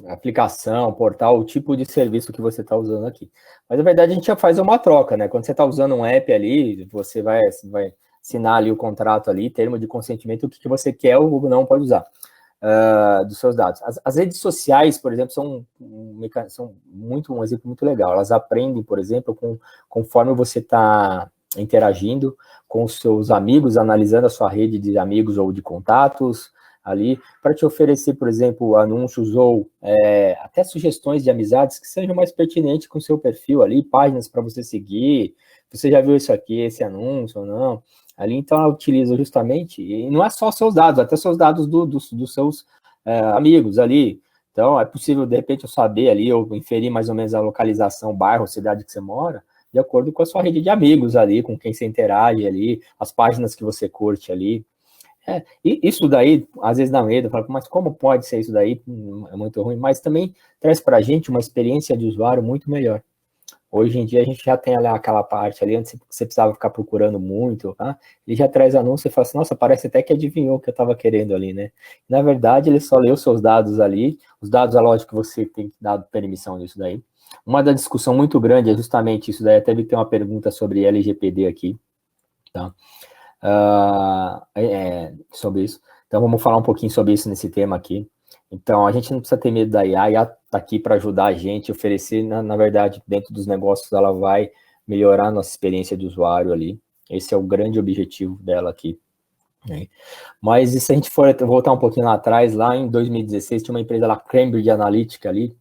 aplicação, portal, o tipo de serviço que você está usando aqui. Mas, na verdade, a gente já faz uma troca, né? Quando você está usando um app ali, você vai assinar ali o contrato ali, termo de consentimento, o que você quer ou não pode usar dos seus dados. As redes sociais, por exemplo, são um exemplo muito legal. Elas aprendem, por exemplo, conforme você está interagindo com os seus amigos, analisando a sua rede de amigos ou de contatos ali, para te oferecer, por exemplo, anúncios ou até sugestões de amizades que sejam mais pertinentes com o seu perfil ali, páginas para você seguir, você já viu isso aqui, esse anúncio ou não, ali, então ela utiliza justamente, e não é só seus dados, até seus dados dos seus amigos ali, então é possível, de repente, eu saber ali, ou inferir mais ou menos a localização, bairro, cidade que você mora, de acordo com a sua rede de amigos ali, com quem você interage ali, as páginas que você curte ali. E isso daí, às vezes dá medo, fala, mas como pode ser isso daí? É muito ruim, mas também traz para a gente uma experiência de usuário muito melhor. Hoje em dia a gente já tem ali aquela parte ali, onde você precisava ficar procurando muito, tá? Ele já traz anúncio e fala assim, nossa, parece até que adivinhou o que eu estava querendo ali, né? Na verdade, ele só leu seus dados ali, os dados, é lógico que você tem que dar permissão nisso daí. Uma da discussão muito grande é justamente isso daí, até vi que tem uma pergunta sobre LGPD aqui, tá? Sobre isso. Então, vamos falar um pouquinho sobre isso nesse tema aqui. Então, a gente não precisa ter medo da IA, a IA está aqui para ajudar a gente, oferecer, na verdade, dentro dos negócios, ela vai melhorar a nossa experiência de usuário ali. Esse é o grande objetivo dela aqui. Né? Mas e se a gente for voltar um pouquinho lá atrás, lá em 2016, tinha uma empresa lá, Cambridge Analytica ali,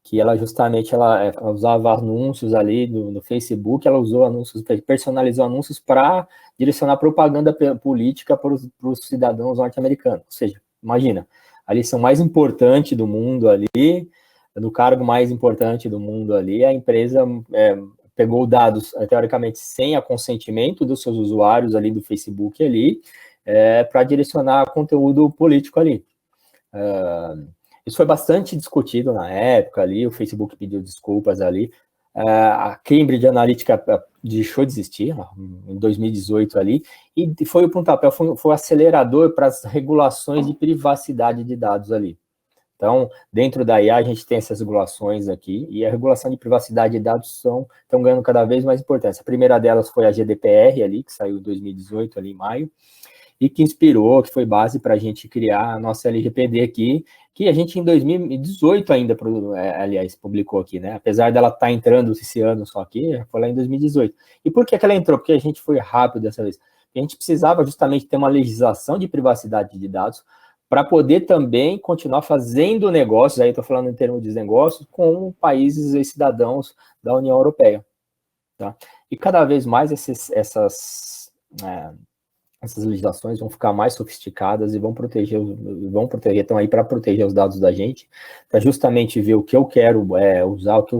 que ela justamente ela usava anúncios ali no Facebook, ela usou anúncios, personalizou anúncios para direcionar propaganda política para os cidadãos norte-americanos. Ou seja, imagina, a lição mais importante do mundo ali, no cargo mais importante do mundo ali, a empresa pegou dados, teoricamente, sem a consentimento dos seus usuários ali do Facebook ali, para direcionar conteúdo político ali. Isso foi bastante discutido na época ali, o Facebook pediu desculpas ali, a Cambridge Analytica deixou de existir em 2018 ali, e foi o pontapé, foi o acelerador para as regulações de privacidade de dados ali. Então, dentro da IA, a gente tem essas regulações aqui, e a regulação de privacidade de dados estão ganhando cada vez mais importância. A primeira delas foi a GDPR ali, que saiu em 2018, ali em maio, e que inspirou, que foi base para a gente criar a nossa LGPD aqui, que a gente em 2018 ainda, aliás, publicou aqui, né? Apesar dela estar entrando esse ano só aqui, foi lá em 2018. E por que ela entrou? Porque a gente foi rápido dessa vez. A gente precisava justamente ter uma legislação de privacidade de dados para poder também continuar fazendo negócios, aí estou falando em termos de negócios, com países e cidadãos da União Europeia. Tá? E cada vez mais essas legislações vão ficar mais sofisticadas e vão proteger, estão aí para proteger os dados da gente, para justamente ver o que eu quero usar, o que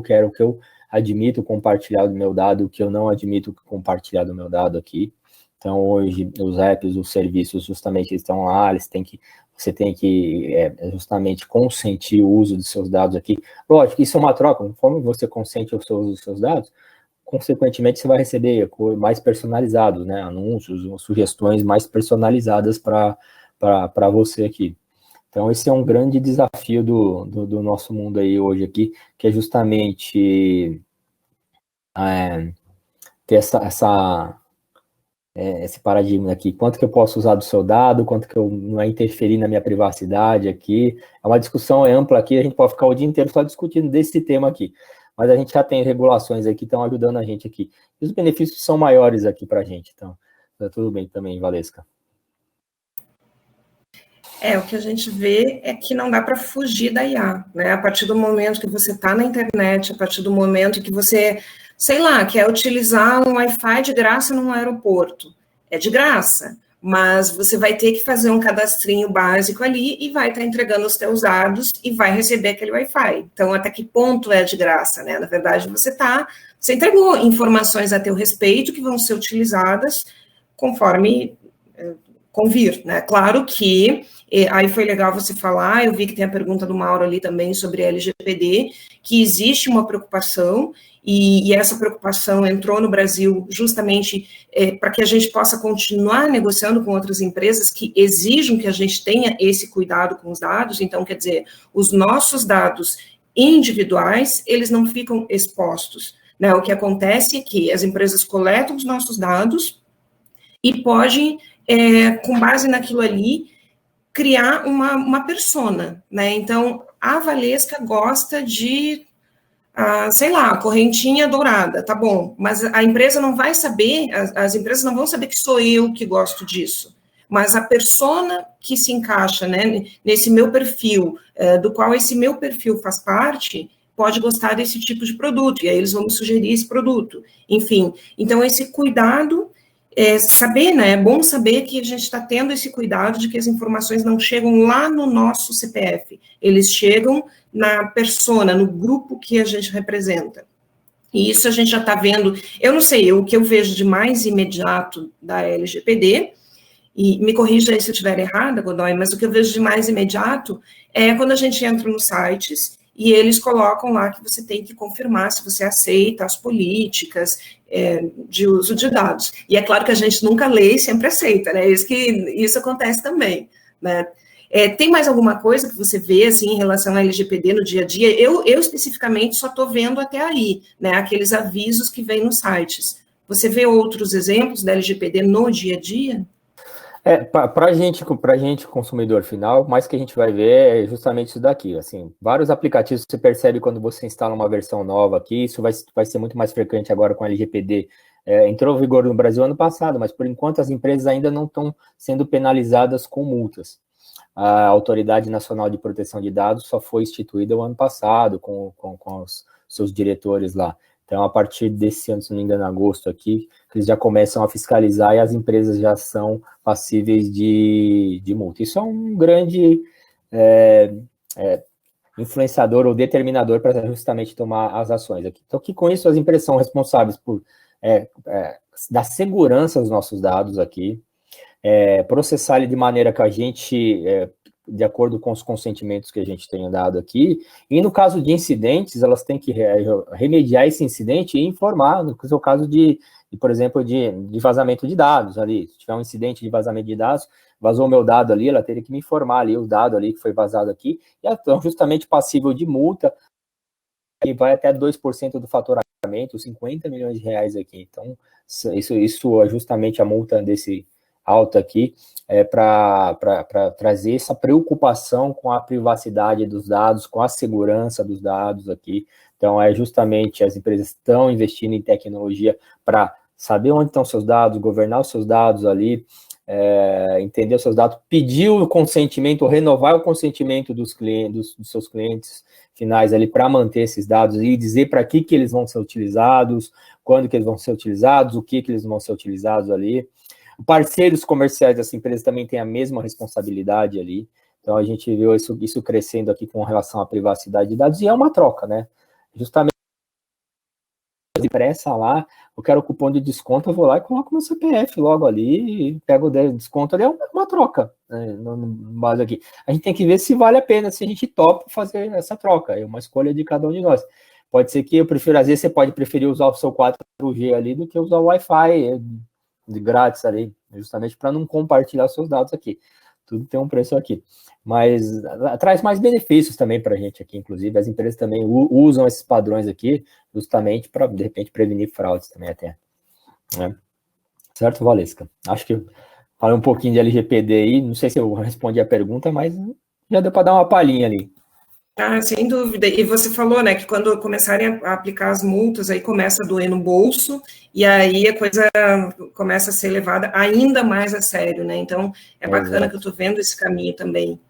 eu admito compartilhar do meu dado, o que eu não admito compartilhar do meu dado aqui. Então, hoje, os apps, os serviços, justamente, estão lá, você tem que justamente consentir o uso dos seus dados aqui. Lógico, isso é uma troca, conforme você consente o seu uso dos seus dados, consequentemente, você vai receber mais personalizados, né? Anúncios, sugestões mais personalizadas para você aqui. Então, esse é um grande desafio do nosso mundo aí hoje aqui, que é justamente ter esse paradigma aqui, quanto que eu posso usar do seu dado, quanto que eu não é interferir na minha privacidade aqui, é uma discussão ampla aqui, a gente pode ficar o dia inteiro só discutindo desse tema aqui, mas a gente já tem regulações aqui que estão ajudando a gente aqui, e os benefícios são maiores aqui para a gente, então, tá tudo bem também, Valesca. O que a gente vê é que não dá para fugir da IA, né? A partir do momento que você está na internet, a partir do momento que você, sei lá, quer utilizar um Wi-Fi de graça num aeroporto, é de graça, mas você vai ter que fazer um cadastrinho básico ali e vai estar entregando os teus dados e vai receber aquele Wi-Fi. Então, até que ponto é de graça, né? Na verdade, você entregou informações a teu respeito que vão ser utilizadas conforme convir, né? Claro que aí foi legal você falar, eu vi que tem a pergunta do Mauro ali também sobre LGPD, que existe uma preocupação, e essa preocupação entrou no Brasil justamente para que a gente possa continuar negociando com outras empresas que exijam que a gente tenha esse cuidado com os dados. Então, quer dizer, os nossos dados individuais, eles não ficam expostos, né? O que acontece é que as empresas coletam os nossos dados e podem, com base naquilo ali, criar uma persona, né? Então, a Valesca gosta de, sei lá, correntinha dourada, tá bom, mas a empresa não vai saber, as empresas não vão saber que sou eu que gosto disso, mas a persona que se encaixa, né, nesse meu perfil, do qual esse meu perfil faz parte, pode gostar desse tipo de produto, e aí eles vão me sugerir esse produto. Enfim, então esse cuidado, saber, né, é bom saber que a gente está tendo esse cuidado de que as informações não chegam lá no nosso CPF, eles chegam na persona, no grupo que a gente representa. E isso a gente já está vendo, eu não sei, o que eu vejo de mais imediato da LGPD, e me corrija aí se eu estiver errada, Godoy, mas o que eu vejo de mais imediato é quando a gente entra nos sites e eles colocam lá que você tem que confirmar se você aceita as políticas de uso de dados. E é claro que a gente nunca lê e sempre aceita, né? Isso acontece também, né? Tem mais alguma coisa que você vê, assim, em relação à LGPD no dia a dia? Eu especificamente, só estou vendo até aí, né? Aqueles avisos que vêm nos sites. Você vê outros exemplos da LGPD no dia a dia? Para a gente, consumidor final, mais que a gente vai ver é justamente isso daqui, assim, vários aplicativos você percebe quando você instala uma versão nova aqui, isso vai ser muito mais frequente agora com a LGPD, entrou em vigor no Brasil ano passado, mas por enquanto as empresas ainda não estão sendo penalizadas com multas. A Autoridade Nacional de Proteção de Dados só foi instituída o ano passado, com os seus diretores lá. Então, a partir desse ano, se não me engano, agosto aqui, eles já começam a fiscalizar e as empresas já são passíveis de multa. Isso é um grande influenciador ou determinador para justamente tomar as ações aqui. Então, que com isso as empresas são responsáveis por dar segurança aos nossos dados aqui, processar ele de maneira que a gente, de acordo com os consentimentos que a gente tenha dado aqui, e no caso de incidentes, elas têm que remediar esse incidente e informar, no seu caso por exemplo, de vazamento de dados ali, se tiver um incidente de vazamento de dados, vazou o meu dado ali, ela teria que me informar ali, o dado ali que foi vazado aqui, e então justamente passível de multa, e vai até 2% do faturamento, 50 milhões de reais aqui, então isso é justamente a multa desse alta aqui, para trazer essa preocupação com a privacidade dos dados, com a segurança dos dados aqui. Então, justamente as empresas estão investindo em tecnologia para saber onde estão seus dados, governar os seus dados ali, entender os seus dados, pedir o consentimento, renovar o consentimento dos seus clientes finais ali para manter esses dados e dizer para que eles vão ser utilizados, quando que eles vão ser utilizados, o que eles vão ser utilizados ali. Parceiros comerciais dessa empresa também têm a mesma responsabilidade ali. Então, a gente viu isso crescendo aqui com relação à privacidade de dados, e é uma troca, né? Justamente, impressa lá, eu quero o cupom de desconto, eu vou lá e coloco meu CPF logo ali, e pego o desconto ali, é uma troca, né, no base aqui. A gente tem que ver se vale a pena, se a gente topa fazer essa troca, é uma escolha de cada um de nós. Pode ser que eu prefira, às vezes você pode preferir usar o seu 4G ali do que usar o Wi-Fi de grátis ali, justamente para não compartilhar seus dados aqui. Tudo tem um preço aqui. Mas traz mais benefícios também para a gente aqui, inclusive. As empresas também usam esses padrões aqui justamente para, de repente, prevenir fraudes também até. Né? Certo, Valesca? Acho que falei um pouquinho de LGPD aí, não sei se eu respondi a pergunta, mas já deu para dar uma palhinha ali. Ah, sem dúvida. E você falou, né, que quando começarem a aplicar as multas, aí começa a doer no bolso, e aí a coisa começa a ser levada ainda mais a sério, né? Então, é bacana que eu estou vendo esse caminho também.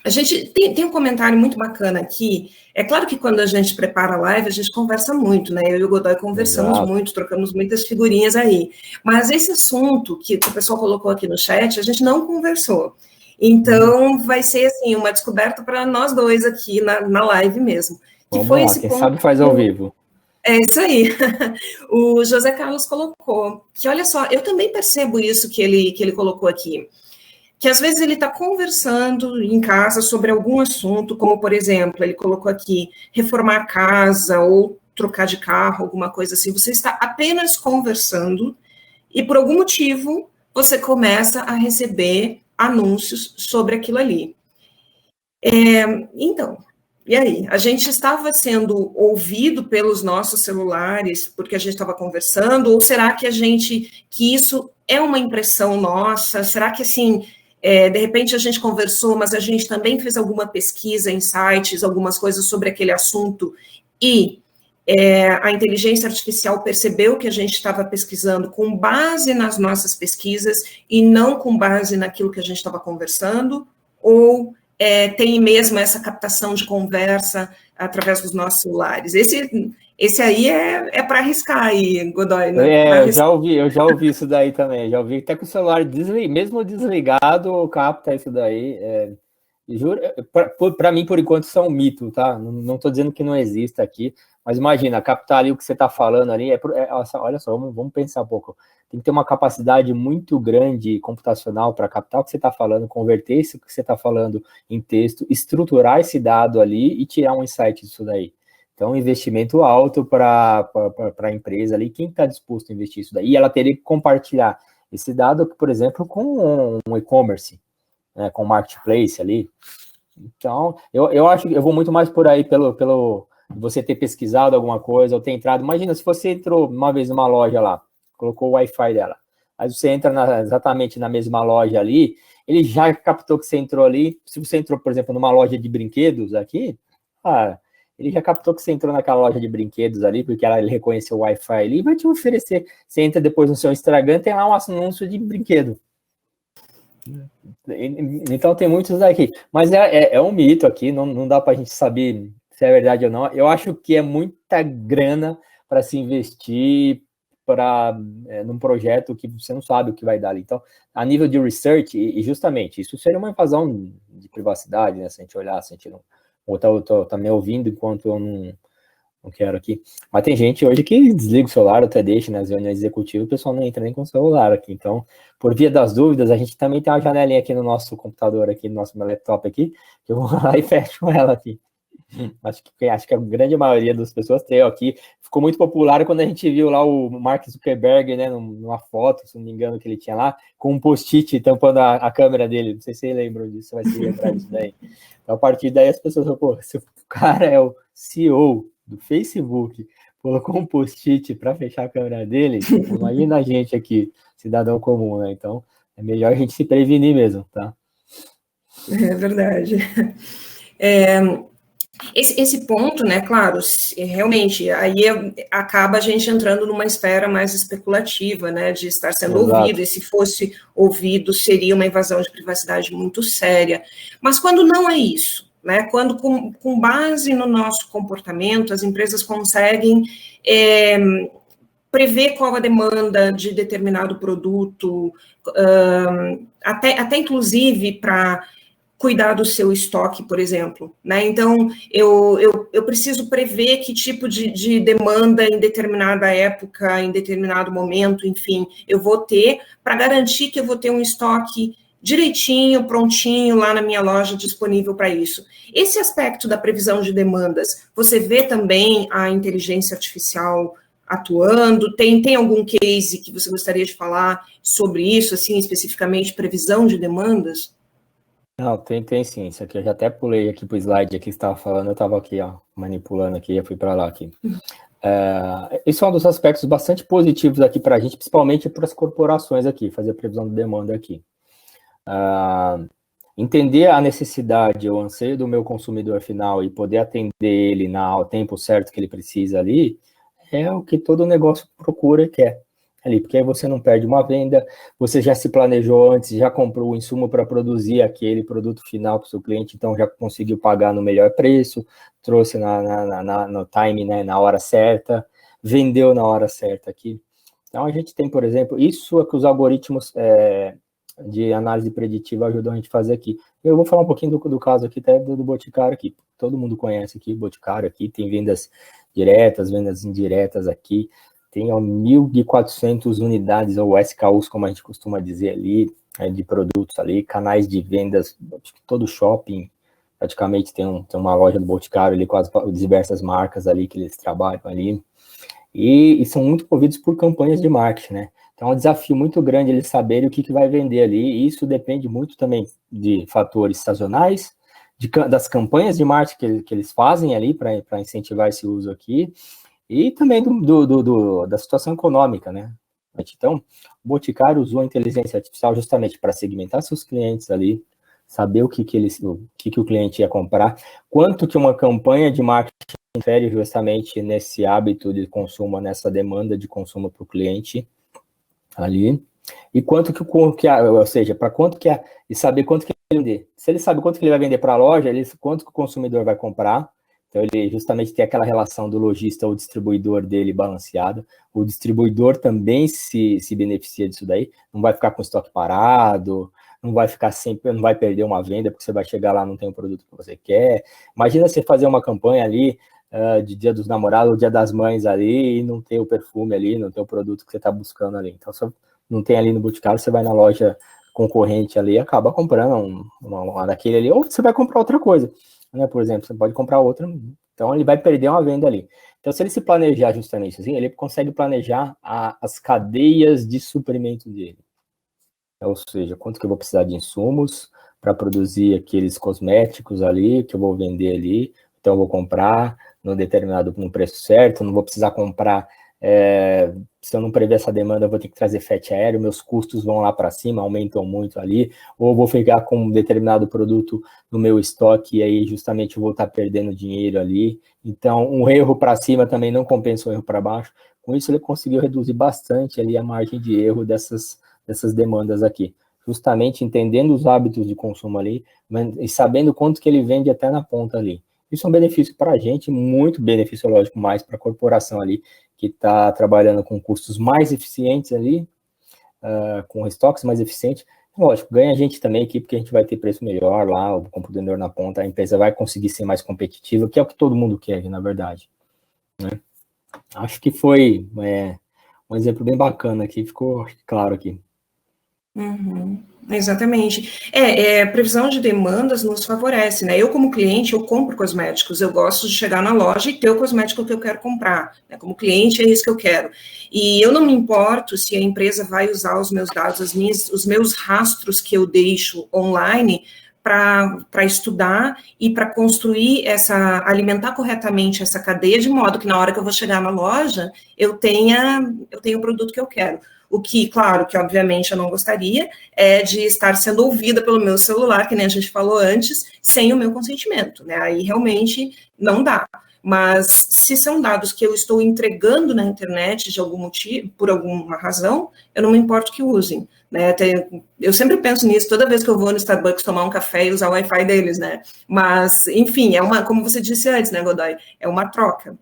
A gente tem um comentário muito bacana aqui. É claro que quando a gente prepara a live, a gente conversa muito, né? Eu e o Godoy conversamos muito, trocamos muitas figurinhas aí. Mas esse assunto que o pessoal colocou aqui no chat, a gente não conversou. Então, vai ser, assim, uma descoberta para nós dois aqui na live mesmo. Que Vamos foi lá, esse quem ponto sabe faz ao vivo. É isso aí. O José Carlos colocou que, olha só, eu também percebo isso que ele colocou aqui. Que às vezes ele está conversando em casa sobre algum assunto, como, por exemplo, ele colocou aqui, reformar a casa ou trocar de carro, alguma coisa assim. Você está apenas conversando e, por algum motivo, você começa a receber anúncios sobre aquilo ali. Então, e aí? A gente estava sendo ouvido pelos nossos celulares porque a gente estava conversando, ou será que isso é uma impressão nossa? Será que, assim, de repente a gente conversou, mas a gente também fez alguma pesquisa em sites, algumas coisas sobre aquele assunto, e a inteligência artificial percebeu que a gente estava pesquisando com base nas nossas pesquisas e não com base naquilo que a gente estava conversando, ou tem mesmo essa captação de conversa através dos nossos celulares. Esse aí é para arriscar aí, Godoy, né? Eu já ouvi isso daí também. Já ouvi até que o celular, mesmo desligado, capta isso daí. Juro, para mim, por enquanto, isso é um mito, tá? Não estou dizendo que não exista aqui, mas imagina, captar ali o que você está falando ali, olha só, vamos pensar um pouco. Tem que ter uma capacidade muito grande computacional para captar o que você está falando, converter isso que você está falando em texto, estruturar esse dado ali e tirar um insight disso daí. Então, investimento alto para a empresa ali, quem está disposto a investir isso daí? E ela teria que compartilhar esse dado, por exemplo, com um e-commerce, né, com marketplace ali. Então, eu acho que eu vou muito mais por aí pelo você ter pesquisado alguma coisa ou ter entrado. Imagina, se você entrou uma vez numa loja lá, colocou o Wi-Fi dela, aí você entra exatamente na mesma loja ali, ele já captou que você entrou ali. Se você entrou, por exemplo, numa loja de brinquedos aqui, ele já captou que você entrou naquela loja de brinquedos ali, porque ele reconheceu o Wi-Fi ali e vai te oferecer. Você entra depois no seu Instagram, tem lá um anúncio de brinquedo. Então tem muitos daqui, mas é um mito aqui, não dá para a gente saber se é verdade ou não. Eu acho que é muita grana para se investir num projeto que você não sabe o que vai dar ali. Então, a nível de research, e justamente, isso seria uma invasão de privacidade, né? Se a gente olhar, se a gente não... Ou tá me ouvindo enquanto eu não quero aqui. Mas tem gente hoje que desliga o celular, até deixa nas reuniões executivas, o pessoal não entra nem com o celular aqui. Então, por via das dúvidas, a gente também tem uma janelinha aqui no nosso computador, aqui no nosso laptop aqui, que eu vou lá e fecho ela aqui. Acho que a grande maioria das pessoas tem aqui. Ficou muito popular quando a gente viu lá o Mark Zuckerberg, né, numa foto, se não me engano, que ele tinha lá, com um post-it tampando a câmera dele. Não sei se vocês lembram disso, vai se lembrar disso daí. Então, a partir daí as pessoas falam, pô, se o cara é o CEO do Facebook, colocou um post-it para fechar a câmera dele, imagina a gente aqui, cidadão comum, né? Então, é melhor a gente se prevenir mesmo, tá? É verdade. Esse ponto, né, claro, realmente, aí acaba a gente entrando numa esfera mais especulativa, né, de estar sendo ouvido, e se fosse ouvido, seria uma invasão de privacidade muito séria. Mas quando não é isso, né, quando com base no nosso comportamento, as empresas conseguem prever qual a demanda de determinado produto, até inclusive para cuidar do seu estoque, por exemplo, né? Então, eu preciso prever que tipo de demanda em determinada época, em determinado momento, enfim, eu vou ter, para garantir que eu vou ter um estoque direitinho, prontinho, lá na minha loja, disponível para isso. Esse aspecto da previsão de demandas, você vê também a inteligência artificial atuando? Tem algum case que você gostaria de falar sobre isso, assim, especificamente, previsão de demandas? Não, tem sim. Isso aqui eu já até pulei aqui pro slide aqui que você estava falando, eu estava aqui, ó, manipulando aqui, já fui para lá aqui. Esse é um dos aspectos bastante positivos aqui para a gente, principalmente para as corporações aqui, fazer a previsão de demanda aqui. Entender a necessidade, o anseio do meu consumidor final e poder atender ele no tempo certo que ele precisa ali, é o que todo negócio procura e quer. Ali, porque aí você não perde uma venda, você já se planejou antes, já comprou o insumo para produzir aquele produto final para o seu cliente, então já conseguiu pagar no melhor preço, trouxe no time, né, na hora certa, vendeu na hora certa aqui. Então a gente tem, por exemplo, isso é que os algoritmos de análise preditiva ajudam a gente a fazer aqui. Eu vou falar um pouquinho do caso aqui, até do Boticário aqui. Todo mundo conhece aqui o Boticário aqui, tem vendas diretas, vendas indiretas aqui, tem 1.400 unidades, ou SKUs, como a gente costuma dizer ali, de produtos ali, canais de vendas, acho que todo shopping praticamente tem uma loja do Boticário ali com as diversas marcas ali que eles trabalham ali, e são muito movidos por campanhas de marketing, né? Então é um desafio muito grande eles saberem o que vai vender ali, e isso depende muito também de fatores sazonais, das campanhas de marketing que eles fazem ali para incentivar esse uso aqui, e também da situação econômica, né? Então, o Boticário usou a inteligência artificial justamente para segmentar seus clientes ali, saber o que o cliente ia comprar, quanto que uma campanha de marketing interfere justamente nesse hábito de consumo, nessa demanda de consumo para o cliente ali, e quanto ou seja, para quanto que e saber quanto que ele vai vender. Se ele sabe quanto que ele vai vender para a loja, quanto que o consumidor vai comprar. Então, ele justamente tem aquela relação do lojista ou distribuidor dele balanceado. O distribuidor também se beneficia disso daí. Não vai ficar com o estoque parado, não vai perder uma venda, porque você vai chegar lá e não tem o produto que você quer. Imagina você fazer uma campanha ali de Dia dos Namorados ou Dia das Mães ali e não ter o perfume ali, não ter o produto que você está buscando ali. Então, se não tem ali no Boticário, você vai na loja concorrente ali e acaba comprando uma daquele ali, ou você vai comprar outra coisa. Né, por exemplo, você pode comprar outra, então ele vai perder uma venda ali. Então, se ele se planejar justamente assim, ele consegue planejar as cadeias de suprimento dele. Ou seja, quanto que eu vou precisar de insumos para produzir aqueles cosméticos ali, que eu vou vender ali, então eu vou comprar no preço certo, não vou precisar comprar, se eu não prever essa demanda, eu vou ter que trazer frete aéreo, meus custos vão lá para cima, aumentam muito ali, ou vou ficar com um determinado produto no meu estoque e aí justamente eu vou estar perdendo dinheiro ali. Então, um erro para cima também não compensa um erro para baixo. Com isso, ele conseguiu reduzir bastante ali a margem de erro dessas demandas aqui. Justamente entendendo os hábitos de consumo ali e sabendo quanto que ele vende até na ponta ali. Isso é um benefício para a gente, muito benefício, lógico, mais para a corporação ali, que está trabalhando com custos mais eficientes ali, com estoques mais eficientes. Lógico, ganha a gente também aqui, porque a gente vai ter preço melhor lá, o computador na ponta, a empresa vai conseguir ser mais competitiva, que é o que todo mundo quer, na verdade. Né? Acho que foi um exemplo bem bacana aqui, ficou claro aqui. Uhum, exatamente. Previsão de demandas nos favorece, né? Eu, como cliente, eu compro cosméticos, eu gosto de chegar na loja e ter o cosmético que eu quero comprar, né? Como cliente, é isso que eu quero. E eu não me importo se a empresa vai usar os meus dados, os meus rastros que eu deixo online para estudar e para construir alimentar corretamente essa cadeia, de modo que na hora que eu vou chegar na loja, eu tenha o produto que eu quero. O que, claro, que obviamente eu não gostaria é de estar sendo ouvida pelo meu celular, que nem a gente falou antes, sem o meu consentimento, né? Aí realmente não dá. Mas se são dados que eu estou entregando na internet de algum motivo, por alguma razão, eu não me importo que usem, né? Eu sempre penso nisso toda vez que eu vou no Starbucks tomar um café e usar o Wi-Fi deles, né? Mas, enfim, como você disse antes, né, Godoy? É uma troca.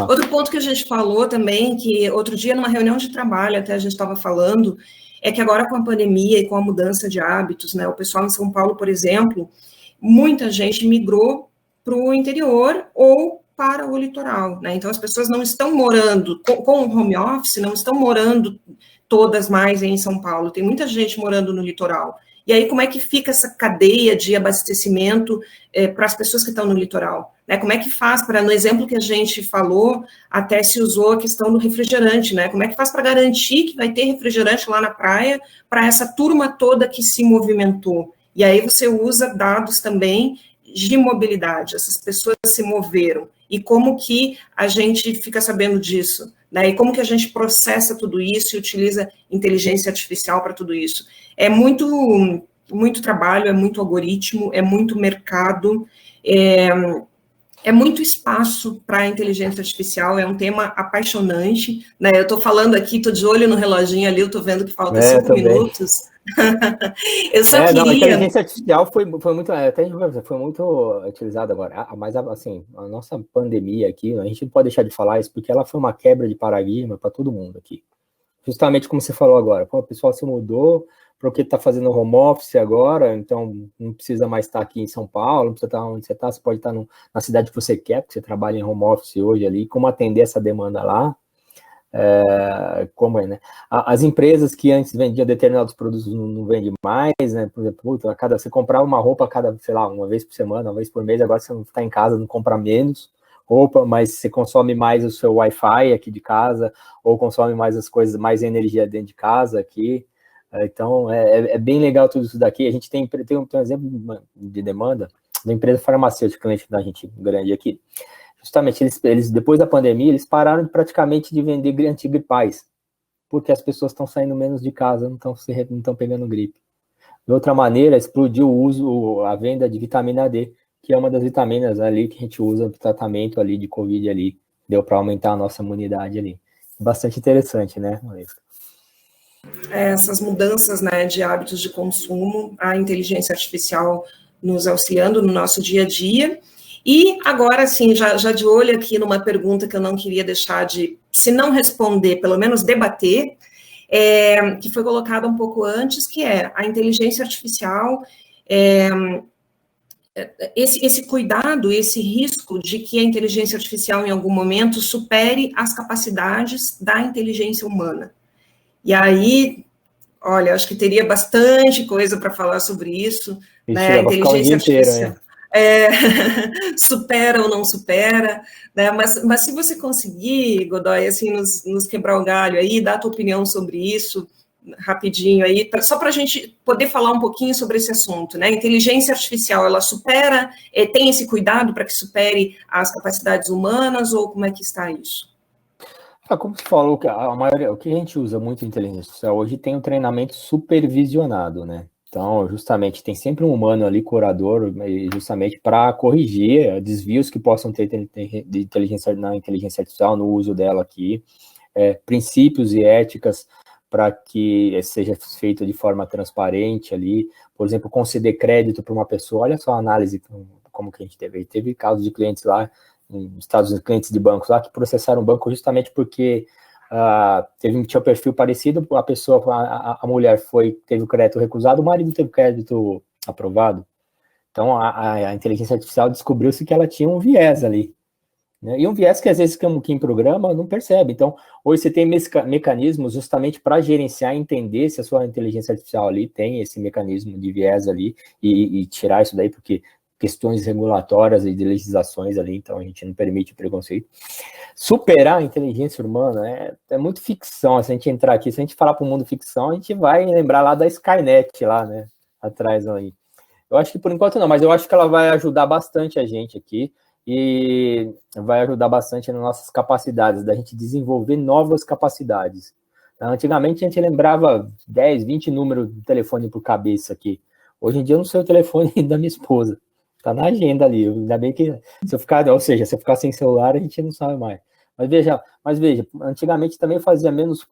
Outro ponto que a gente falou também, que outro dia numa reunião de trabalho até a gente estava falando, é que agora com a pandemia e com a mudança de hábitos, né, o pessoal em São Paulo, por exemplo, muita gente migrou para o interior ou para o litoral, né? Então as pessoas não estão morando com o home office, não estão morando todas mais em São Paulo, tem muita gente morando no litoral. E aí, como é que fica essa cadeia de abastecimento para as pessoas que estão no litoral? Né? Como é que faz para, no exemplo que a gente falou, até se usou a questão do refrigerante, né? Como é que faz para garantir que vai ter refrigerante lá na praia para essa turma toda que se movimentou? E aí você usa dados também de mobilidade essas pessoas se moveram e como que a gente fica sabendo disso, né? E como que a gente processa tudo isso e utiliza inteligência artificial para tudo isso. É muito trabalho, é muito algoritmo, é muito mercado, é muito espaço para a inteligência artificial, é um tema apaixonante, né? Eu estou falando aqui, estou de olho no reloginho ali, eu estou vendo que falta 5 minutos. Eu só queria... Não, a inteligência artificial foi muito, até foi muito utilizada agora, mas assim, a nossa pandemia aqui, a gente não pode deixar de falar isso, porque ela foi uma quebra de paradigma para todo mundo aqui. Justamente como você falou agora, o pessoal se mudou porque está fazendo home office agora, então não precisa mais estar aqui em São Paulo, não precisa estar onde você está, você pode estar na cidade que você quer, porque você trabalha em home office hoje ali, como atender essa demanda lá, como é, né? As empresas que antes vendiam determinados produtos não vendem mais, né? Por exemplo, você comprava uma roupa sei lá, uma vez por semana, uma vez por mês, agora você não está em casa, não compra menos roupa, mas você consome mais o seu Wi-Fi aqui de casa, ou consome mais as coisas, mais energia dentro de casa aqui. Então, é bem legal tudo isso daqui. A gente tem um exemplo de demanda da empresa farmacêutica, cliente da gente grande aqui. Justamente, eles depois da pandemia, eles pararam praticamente de vender antigripais, porque as pessoas estão saindo menos de casa, não estão pegando gripe. De outra maneira, explodiu a venda de vitamina D, que é uma das vitaminas ali que a gente usa no tratamento ali de Covid ali, deu para aumentar a nossa imunidade ali. Bastante interessante, né, Melissa? Essas mudanças, né, de hábitos de consumo, a inteligência artificial nos auxiliando no nosso dia a dia. E agora, sim, já de olho aqui numa pergunta que eu não queria deixar de, se não responder, pelo menos debater, que foi colocada um pouco antes, que é a inteligência artificial, esse cuidado, esse risco de que a inteligência artificial, em algum momento, supere as capacidades da inteligência humana. E aí, olha, acho que teria bastante coisa para falar sobre isso, né? A inteligência artificial supera ou não supera, né? Mas se você conseguir, Godoy, assim, nos quebrar o galho aí, dar a tua opinião sobre isso, rapidinho aí, só para a gente poder falar um pouquinho sobre esse assunto, né? A inteligência artificial, ela supera, tem esse cuidado para que supere as capacidades humanas, ou como é que está isso? Como você falou, o que a gente usa muito em inteligência artificial hoje tem um treinamento supervisionado, né? Então, justamente, tem sempre um humano ali, curador, justamente para corrigir desvios que possam ter de na inteligência artificial, no uso dela aqui, princípios e éticas para que seja feito de forma transparente ali, por exemplo, conceder crédito para uma pessoa. Olha só a análise como que a gente teve casos de clientes lá, nos Estados Unidos, clientes de bancos lá, que processaram o banco justamente porque tinha um perfil parecido, a pessoa, a mulher teve o crédito recusado, o marido teve o crédito aprovado. Então, a inteligência artificial descobriu-se que ela tinha um viés ali, né? E um viés que, às vezes, quem programa não percebe. Então, hoje você tem mecanismos justamente para gerenciar e entender se a sua inteligência artificial ali tem esse mecanismo de viés ali e tirar isso daí, porque questões regulatórias e de legislações ali, então a gente não permite o preconceito. Superar a inteligência humana é muito ficção, se a gente entrar aqui, se a gente falar para o mundo ficção, a gente vai lembrar lá da Skynet, lá, né, atrás aí. Eu acho que por enquanto não, mas eu acho que ela vai ajudar bastante a gente aqui e vai ajudar bastante nas nossas capacidades, da gente desenvolver novas capacidades. Antigamente a gente lembrava 10, 20 números de telefone por cabeça aqui. Hoje em dia eu não sei o telefone da minha esposa. Tá na agenda ali, ainda bem que se eu ficar sem celular, a gente não sabe mais. Mas veja, antigamente também eu fazia menos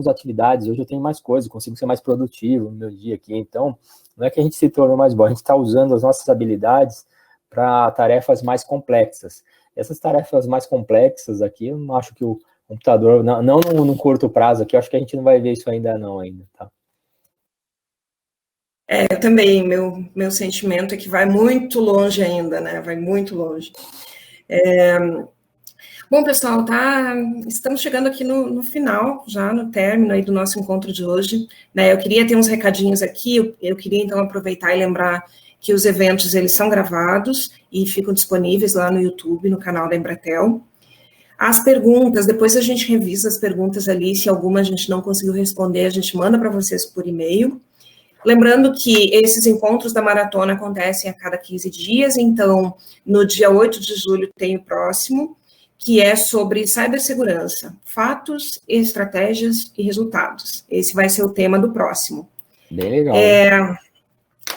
atividades, hoje eu tenho mais coisas, consigo ser mais produtivo no meu dia aqui, então não é que a gente se tornou mais bom, a gente está usando as nossas habilidades para tarefas mais complexas. Essas tarefas mais complexas aqui, eu não acho que o computador, não no curto prazo aqui, eu acho que a gente não vai ver isso ainda, tá? Também, meu sentimento é que vai muito longe ainda, né? Vai muito longe. Bom, pessoal, estamos chegando aqui no final, já no término aí do nosso encontro de hoje, né? Eu queria ter uns recadinhos aqui, eu queria então aproveitar e lembrar que os eventos, eles são gravados e ficam disponíveis lá no YouTube, no canal da Embratel. As perguntas, depois a gente revisa as perguntas ali, se alguma a gente não conseguiu responder, a gente manda para vocês por e-mail. Lembrando que esses encontros da maratona acontecem a cada 15 dias, então, no dia 8 de julho tem o próximo, que é sobre cibersegurança, fatos, estratégias e resultados. Esse vai ser o tema do próximo. Bem legal.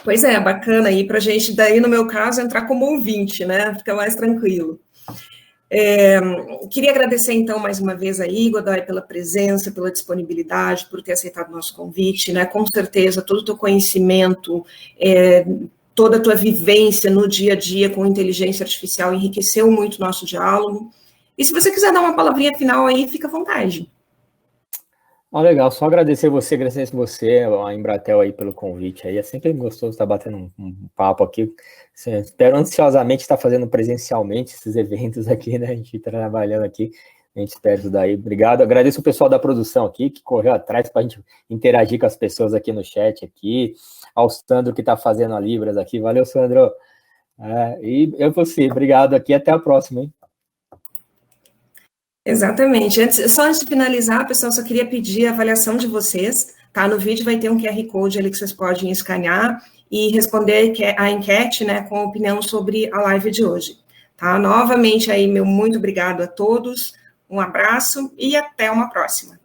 Pois é, bacana aí para a gente, daí no meu caso, entrar como ouvinte, né? Fica mais tranquilo. Queria agradecer, então, mais uma vez aí, Godoy, pela presença, pela disponibilidade, por ter aceitado o nosso convite, né? Com certeza, todo o teu conhecimento, toda a tua vivência no dia a dia com inteligência artificial enriqueceu muito o nosso diálogo. E se você quiser dar uma palavrinha final aí, fica à vontade. Legal, só agradecer você, a Embratel aí pelo convite aí, é sempre gostoso estar batendo um papo aqui, espero ansiosamente estar fazendo presencialmente esses eventos aqui, né, a gente trabalhando aqui, a gente espera isso daí, obrigado, agradeço o pessoal da produção aqui, que correu atrás para a gente interagir com as pessoas aqui no chat aqui, ao Sandro que está fazendo a Libras aqui, valeu Sandro, e eu você, obrigado aqui, até a próxima, hein. Exatamente. Só antes de finalizar, pessoal, só queria pedir a avaliação de vocês, tá? No vídeo vai ter um QR Code ali que vocês podem escanear e responder a enquete, né, com opinião sobre a live de hoje, tá? Novamente aí, meu muito obrigado a todos, um abraço e até uma próxima.